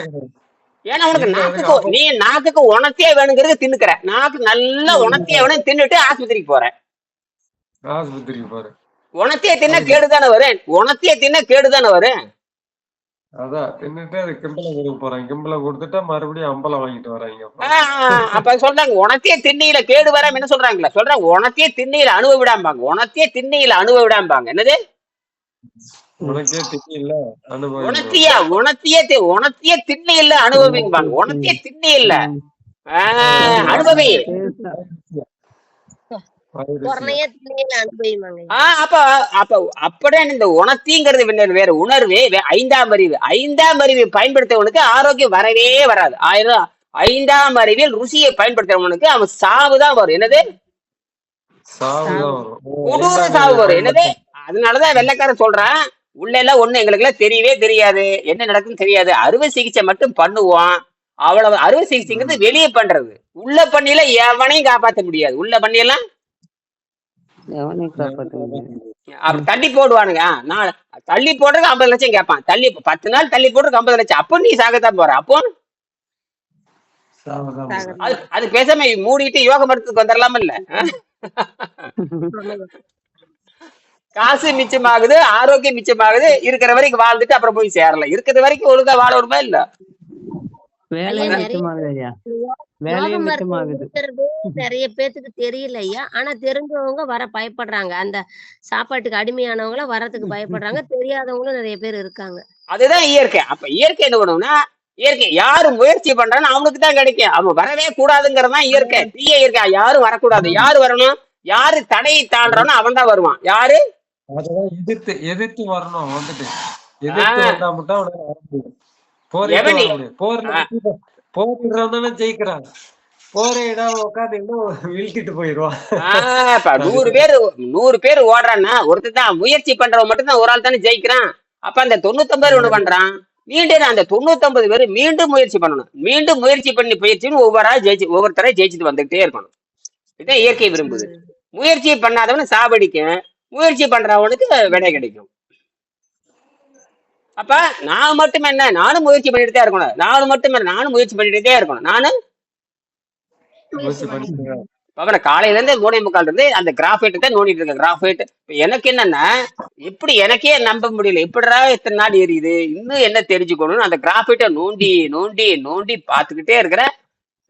ஏன்னா உனக்கு நீ நாக்குக்கு உணர்த்தியே வேணுங்கிறது தின்னுக்கிற, நாக்கு நல்லா உணர்த்தியே வேணும் தின்னுட்டு ஆஸ்பத்திரிக்கு போறேன். ஆஸ்பத்திரிக்கு போறேன், உணர்த்தியே தின்ன கேடுதானே வரும், உணர்த்தியே தின்ன கேடுதானே வரும். அதான் தின்னுட்டு அது கிம்பளை கொடுக்க போறேன், கிம்பளை கொடுத்துட்டா மறுபடியும் அம்பளம் வாங்கிட்டு வராங்க. அப்ப சொல்றாங்க உணர்த்திய திண்ணியில கேடு வராம என்ன சொல்றாங்களா, சொல்றாங்க உணர்த்திய திண்ணியில அணுவ விடாம்பாங்க, உணர்த்திய திண்ணியில அணுவ விடாம்பாங்க. என்னது உனக்கே திண்ணியில அனுபவம், உணர்த்திய திண்ணி இல்ல அனுபவிம்பாங்க, உணர்த்திய திண்ணி இல்ல அனுபவி. அப்படியே இந்த உணர்த்திங்கிறது வேற உணர்வு, 5ஆம் அறிவு. 5ஆம் அறிவை பயன்படுத்தவனுக்கு ஆரோக்கியம் வரவே வராது. 5ஆம் அறிவில் ருசியை பயன்படுத்துறவனுக்கு அவன் சாவுதான் வரும். என்னது கொடூர சாவு வரும். என்னது அதனாலதான் வெள்ளைக்காரன் சொல்றான், உள்ள எல்லாம் ஒண்ணு எங்களுக்கு எல்லாம் தெரியவே தெரியாது, என்ன நடக்குன்னு தெரியாது, அறுவை சிகிச்சை மட்டும் பண்ணுவோம். அவ்வளவு அறுவை சிகிச்சைங்கிறது வெளியே பண்றது, உள்ள பண்ணியில எவனையும் காப்பாற்ற முடியாது. உள்ள பண்ணியெல்லாம் தள்ளி போடுவானுங்க. நான் தள்ளி போடுறதுக்கு 50 லட்சம் கேட்பான், தள்ளி 10 நாள் தள்ளி போடுறதுக்கு 50 லட்சம். அப்போ நீ சாகத்தான் போற. அப்போ அது பேசாம மூடிட்டு யோக மருத்துவத்துக்கு வந்துடலாம இல்ல, காசு மிச்சமாகுது, ஆரோக்கியம் மிச்சமாகுது, இருக்கிற வரைக்கும் வாழ்ந்துட்டு அப்புறம் போய் சேரலாம். இருக்கிற வரைக்கும் ஒழுங்கா வாழணுமா இல்ல, நிறைய பேத்துக்கு தெரியல ஐயா. ஆனா தெரிஞ்சவங்க வர பயப்படுறாங்க, அந்த சாப்பாட்டுக்கு அடிமையானவங்க வரதுக்கு பயப்படுறாங்க, தெரியாதவங்களும் நிறைய பேர் இருக்காங்க. அதுதான் இயற்கை. அப்ப இயற்கை என்ன பண்ணும்னா, இயற்கை யாரு முயற்சி பண்றான்னு அவனுக்கு தான் கிடைக்கும், அவன் வரவே கூடாதுங்கிறதான் இயற்கை. தீய இயற்கை யாரும் வரக்கூடாது. யாரு வரணும், யாரு தடையை தாண்டானோ அவன் தான் வருவான். யாரு அதெல்லாம் எதிர்த்து வரணும், வந்துட்டு எதிர்த்து வந்தா மட்டும் அவனால வர முடியும். போரிடுறவன் ஜெயிக்கிறான், போரிட உட்காந்து வீழ்த்திட்டு போயிடுவான். 100 பேர் ஓடுறான்னா ஒருத்தர் தான் முயற்சி பண்றவன் மட்டும் தான் ஒரு ஆள் தானே ஜெயிக்கிறான். அப்ப அந்த 99 பேர் ஒண்ணு பண்றான், மீண்டும் அந்த 99 பேர் மீண்டும் முயற்சி பண்ணணும். மீண்டும் முயற்சி ஒவ்வொருத்தரை ஜெயிச்சுட்டு வந்துகிட்டே இருக்கணும். இதுதான் இயற்கை விரும்புது. முயற்சி பண்ணாதவனு சாவடிக்கும், முயற்சி பண்றவனுக்கு விடை கிடைக்கும். அப்ப நான் மட்டும் என்ன, நானும் முயற்சி பண்ணிட்டு தான் இருக்கணும். நானும் முயற்சி பண்ணிட்டே இருக்கணும். நானும் அப்புறம் காலையில இருந்து 3:45 இருந்து அந்த கிராஃபைட் தான் நோண்டிட்டு இருக்கேன். கிராஃபைட் எனக்கு என்னன்னா, எப்படி எனக்கே நம்ப முடியல, எப்படிடா இத்தனை நாள் எரியுது, இன்னும் என்ன தெரிஞ்சுக்கணும்னு அந்த கிராஃபைட்டை நோண்டி நோண்டி நோண்டி பார்த்துக்கிட்டே இருக்கிறேன்.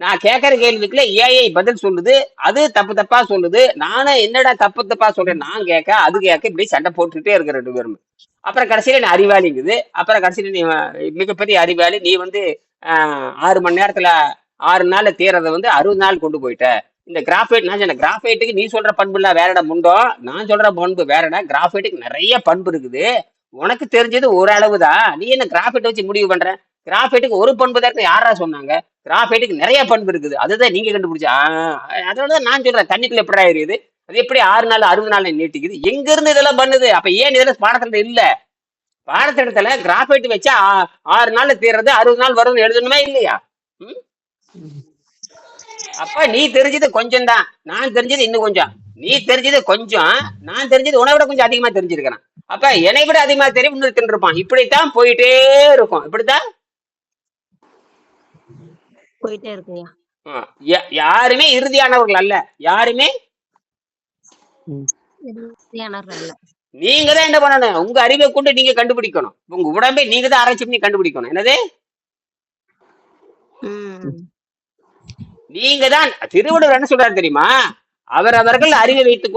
நான் கேட்கற கேள்விக்குள்ள ஏஐ பதில் சொல்லுது, அது தப்பா சொல்லுது. நானும் என்னடா தப்பா சொல்றேன், நான் கேட்க அது கேட்க, இப்படி சண்டை போட்டுக்கிட்டே இருக்கிற 2 பேரும். அப்புறம் கடைசியில நீ அறிவாளிங்குது. அப்புறம் கடைசியில நீ மிகப்பெரிய அறிவாளி, நீ 6 மணி நேரத்துல 6 நாள்ல தீரதை 60 நாள் கொண்டு போயிட்ட. இந்த கிராஃபைட், நான் சொன்ன கிராஃபைட்டுக்கு நீ சொல்ற பண்பு இல்ல வேறடா முண்டோ, நான் சொல்ற பண்பு வேறடா. கிராஃபைட்டுக்கு நிறைய பண்பு இருக்குது, உனக்கு தெரிஞ்சது ஒரு அளவு தான். நீ என்ன கிராஃபைட் வச்சு முடிவு பண்ற? கிராஃபைட்டுக்கு ஒரு பண்பு தான் யாரா சொன்னாங்க? கிராஃபைட்டுக்கு நிறைய பண்பு இருக்குது, அதுதான் நீங்க கண்டுபிடிச்சா. அதனாலதான் நான் சொல்றேன், தண்ணிக்குள்ள எப்படி இருக்குது, அது எப்படி 6 நாள் 60 நாள் நீட்டிக்குது, எங்க இருந்து இதெல்லாம் பண்ணுது? அப்ப ஏன் இதெல்லாம் பாடத்திட்ட இல்ல? பாடத்திட்டத்துல கிராஃபைட் வச்சா 6 நாள்ல தீர்றது 60 நாள் வரும்னு எழுதணுமே இல்லையா? அப்ப நீ தெரிஞ்சது கொஞ்சம் தான், நான் தெரிஞ்சது இன்னும் கொஞ்சம். நீ தெரிஞ்சது கொஞ்சம், நான் தெரிஞ்சது உன்னை விட கொஞ்சம் அதிகமா தெரிஞ்சிருக்கிறேன். அப்ப என்னை விட அதிகமா தெரியும் இன்னொரு தின்றுப்பான். இப்படித்தான் போயிட்டே இருக்கும். இப்படித்தான் போயிட்டே இருக்குங்க. யாருமே இறுதியானவர்கள் அல்ல, யாருமே நீங்க தான் என்ன பண்ணணும், உங்க அறிவை கொண்டு நீங்க கண்டுபிடிக்கணும். உங்க உடம்பை நீங்க தான் ஆராய்ச்சி பண்ணி கண்டுபிடிக்கணும். என்னது நீங்க தான். திருவள்ளுவர் என்ன சொல்றாரு தெரியுமா? அவரவர்கள் அறிவை வைத்துக்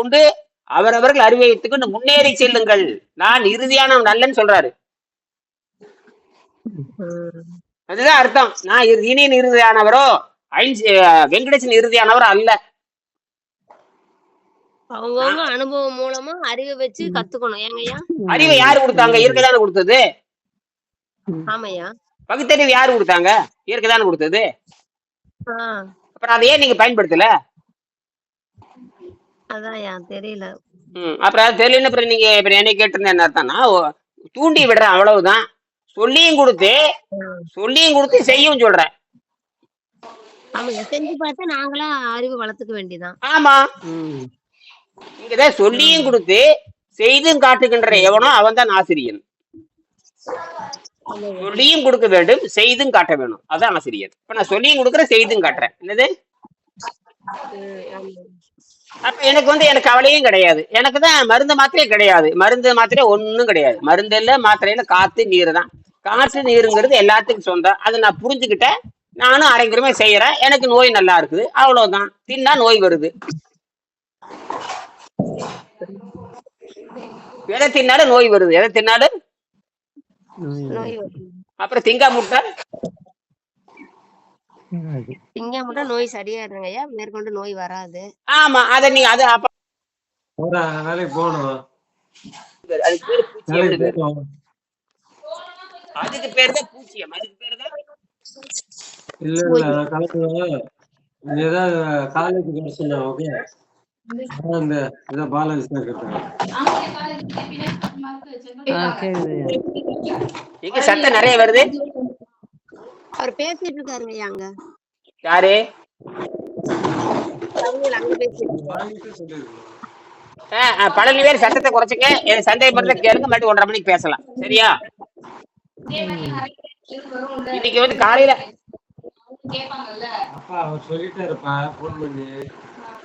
கொண்டு முன்னேறி செல்லுங்கள், நான் இறுதியான நல்லன்னு சொல்றாரு. அதுதான் அர்த்தம். நான் இனியன் இறுதியானவரோ வெங்கடேசன் இறுதியானவரோ அல்ல. அவங்கவுங்க அனுபவம் மூலமா அறிவை வச்சு கத்துக்கணும் ஏங்கய்யா. அறிவை யாரு கொடுத்தாங்க? இயற்கை தானே கொடுத்தது. ஆமையா. பகுத்தறிவு யாரு கொடுத்தாங்க? இயற்கை தானே கொடுத்தது. ஆஹ் அப்புறம் அதை ஏன் நீங்க பயன்படுத்தல? அதான்யா தெரியல. அப்புறம் அது தெரியல. அப்புறம் நீங்க என்னை கேட்டிருந்தேன் என்ன அர்த்தம்னா, தூண்டி விடுறேன் அவ்வளவுதான். சொல்லியும் கொடுத்து செய்யும் சொல்றேன். ஆமாய்யா, செஞ்சு பார்த்து நாங்களா அறிவு வளர்த்துக்க வேண்டியதான். ஆமா, இங்கதான் சொல்லியும் கொடுத்து செய்தும் காட்டுகின்ற எவனோ அவன் தான் ஆசிரியன். சொல்லியும் கொடுக்க வேண்டும், செய்தும் காட்ட வேணும், அதான் ஆசிரியர். இப்ப நான் சொல்லியும் கொடுக்குறேன், செய்தும் காட்டுறேன். என்னது? அப்ப எனக்கு கவலையும் கிடையாது. எனக்கு தான் மருந்து மாத்திரையே கிடையாது. மருந்து மாத்திரை ஒன்னும் கிடையாது. மருந்து இல்ல, மாத்திரையில காத்து நீர் தான். காற்று நீருங்கிறது எல்லாத்துக்கும் சொந்தம். அதை நான் புரிஞ்சுக்கிட்டேன். நானும் அரைக்குறமே செய்யறேன். எனக்கு நோய் நல்லா இருக்குது, அவ்வளவுதான். தின்னா நோய் வருது. எதை தின்னாலும் நோய் வருது. எதை தின்னாலும் அப்புறம் திங்கா முட்டை நோய் சரியாயிருங்கய்யா, மேற்கொண்டு நோய் வராது. ஆமா, அத நீ அது அப்ப வேலைக்கு போகணும். அதுக்கு பேர் தான் பூச்சியம். அதுக்கு பேர் தான் இல்ல கலக்குவேன். ஏதாவது காலேஜ் கிடைச்சுன்னா ஓகே. அந்த இதை பாலகிருஷ்ணா கேட்டாங்க. இங்க சத்தம் நிறைய வருது. அவர் பேசிட்டு இருக்காருங்க அங்க. யாரு? பழனி பேர் சத்தத்தை குறைச்சுங்க. சந்தேகப்படுறத கேளுங்க, மட்டும் 1:30 மணிக்கு பேசலாம். சரியா? இன்னைக்கு காலையில அப்பா அவர் சொல்லிட்டாருப்பா, போன் பண்ணி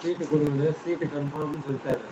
சீட்டு கொடுங்க, சீட்டு கன்ஃபார்ம்னு சொல்லிட்டாரு.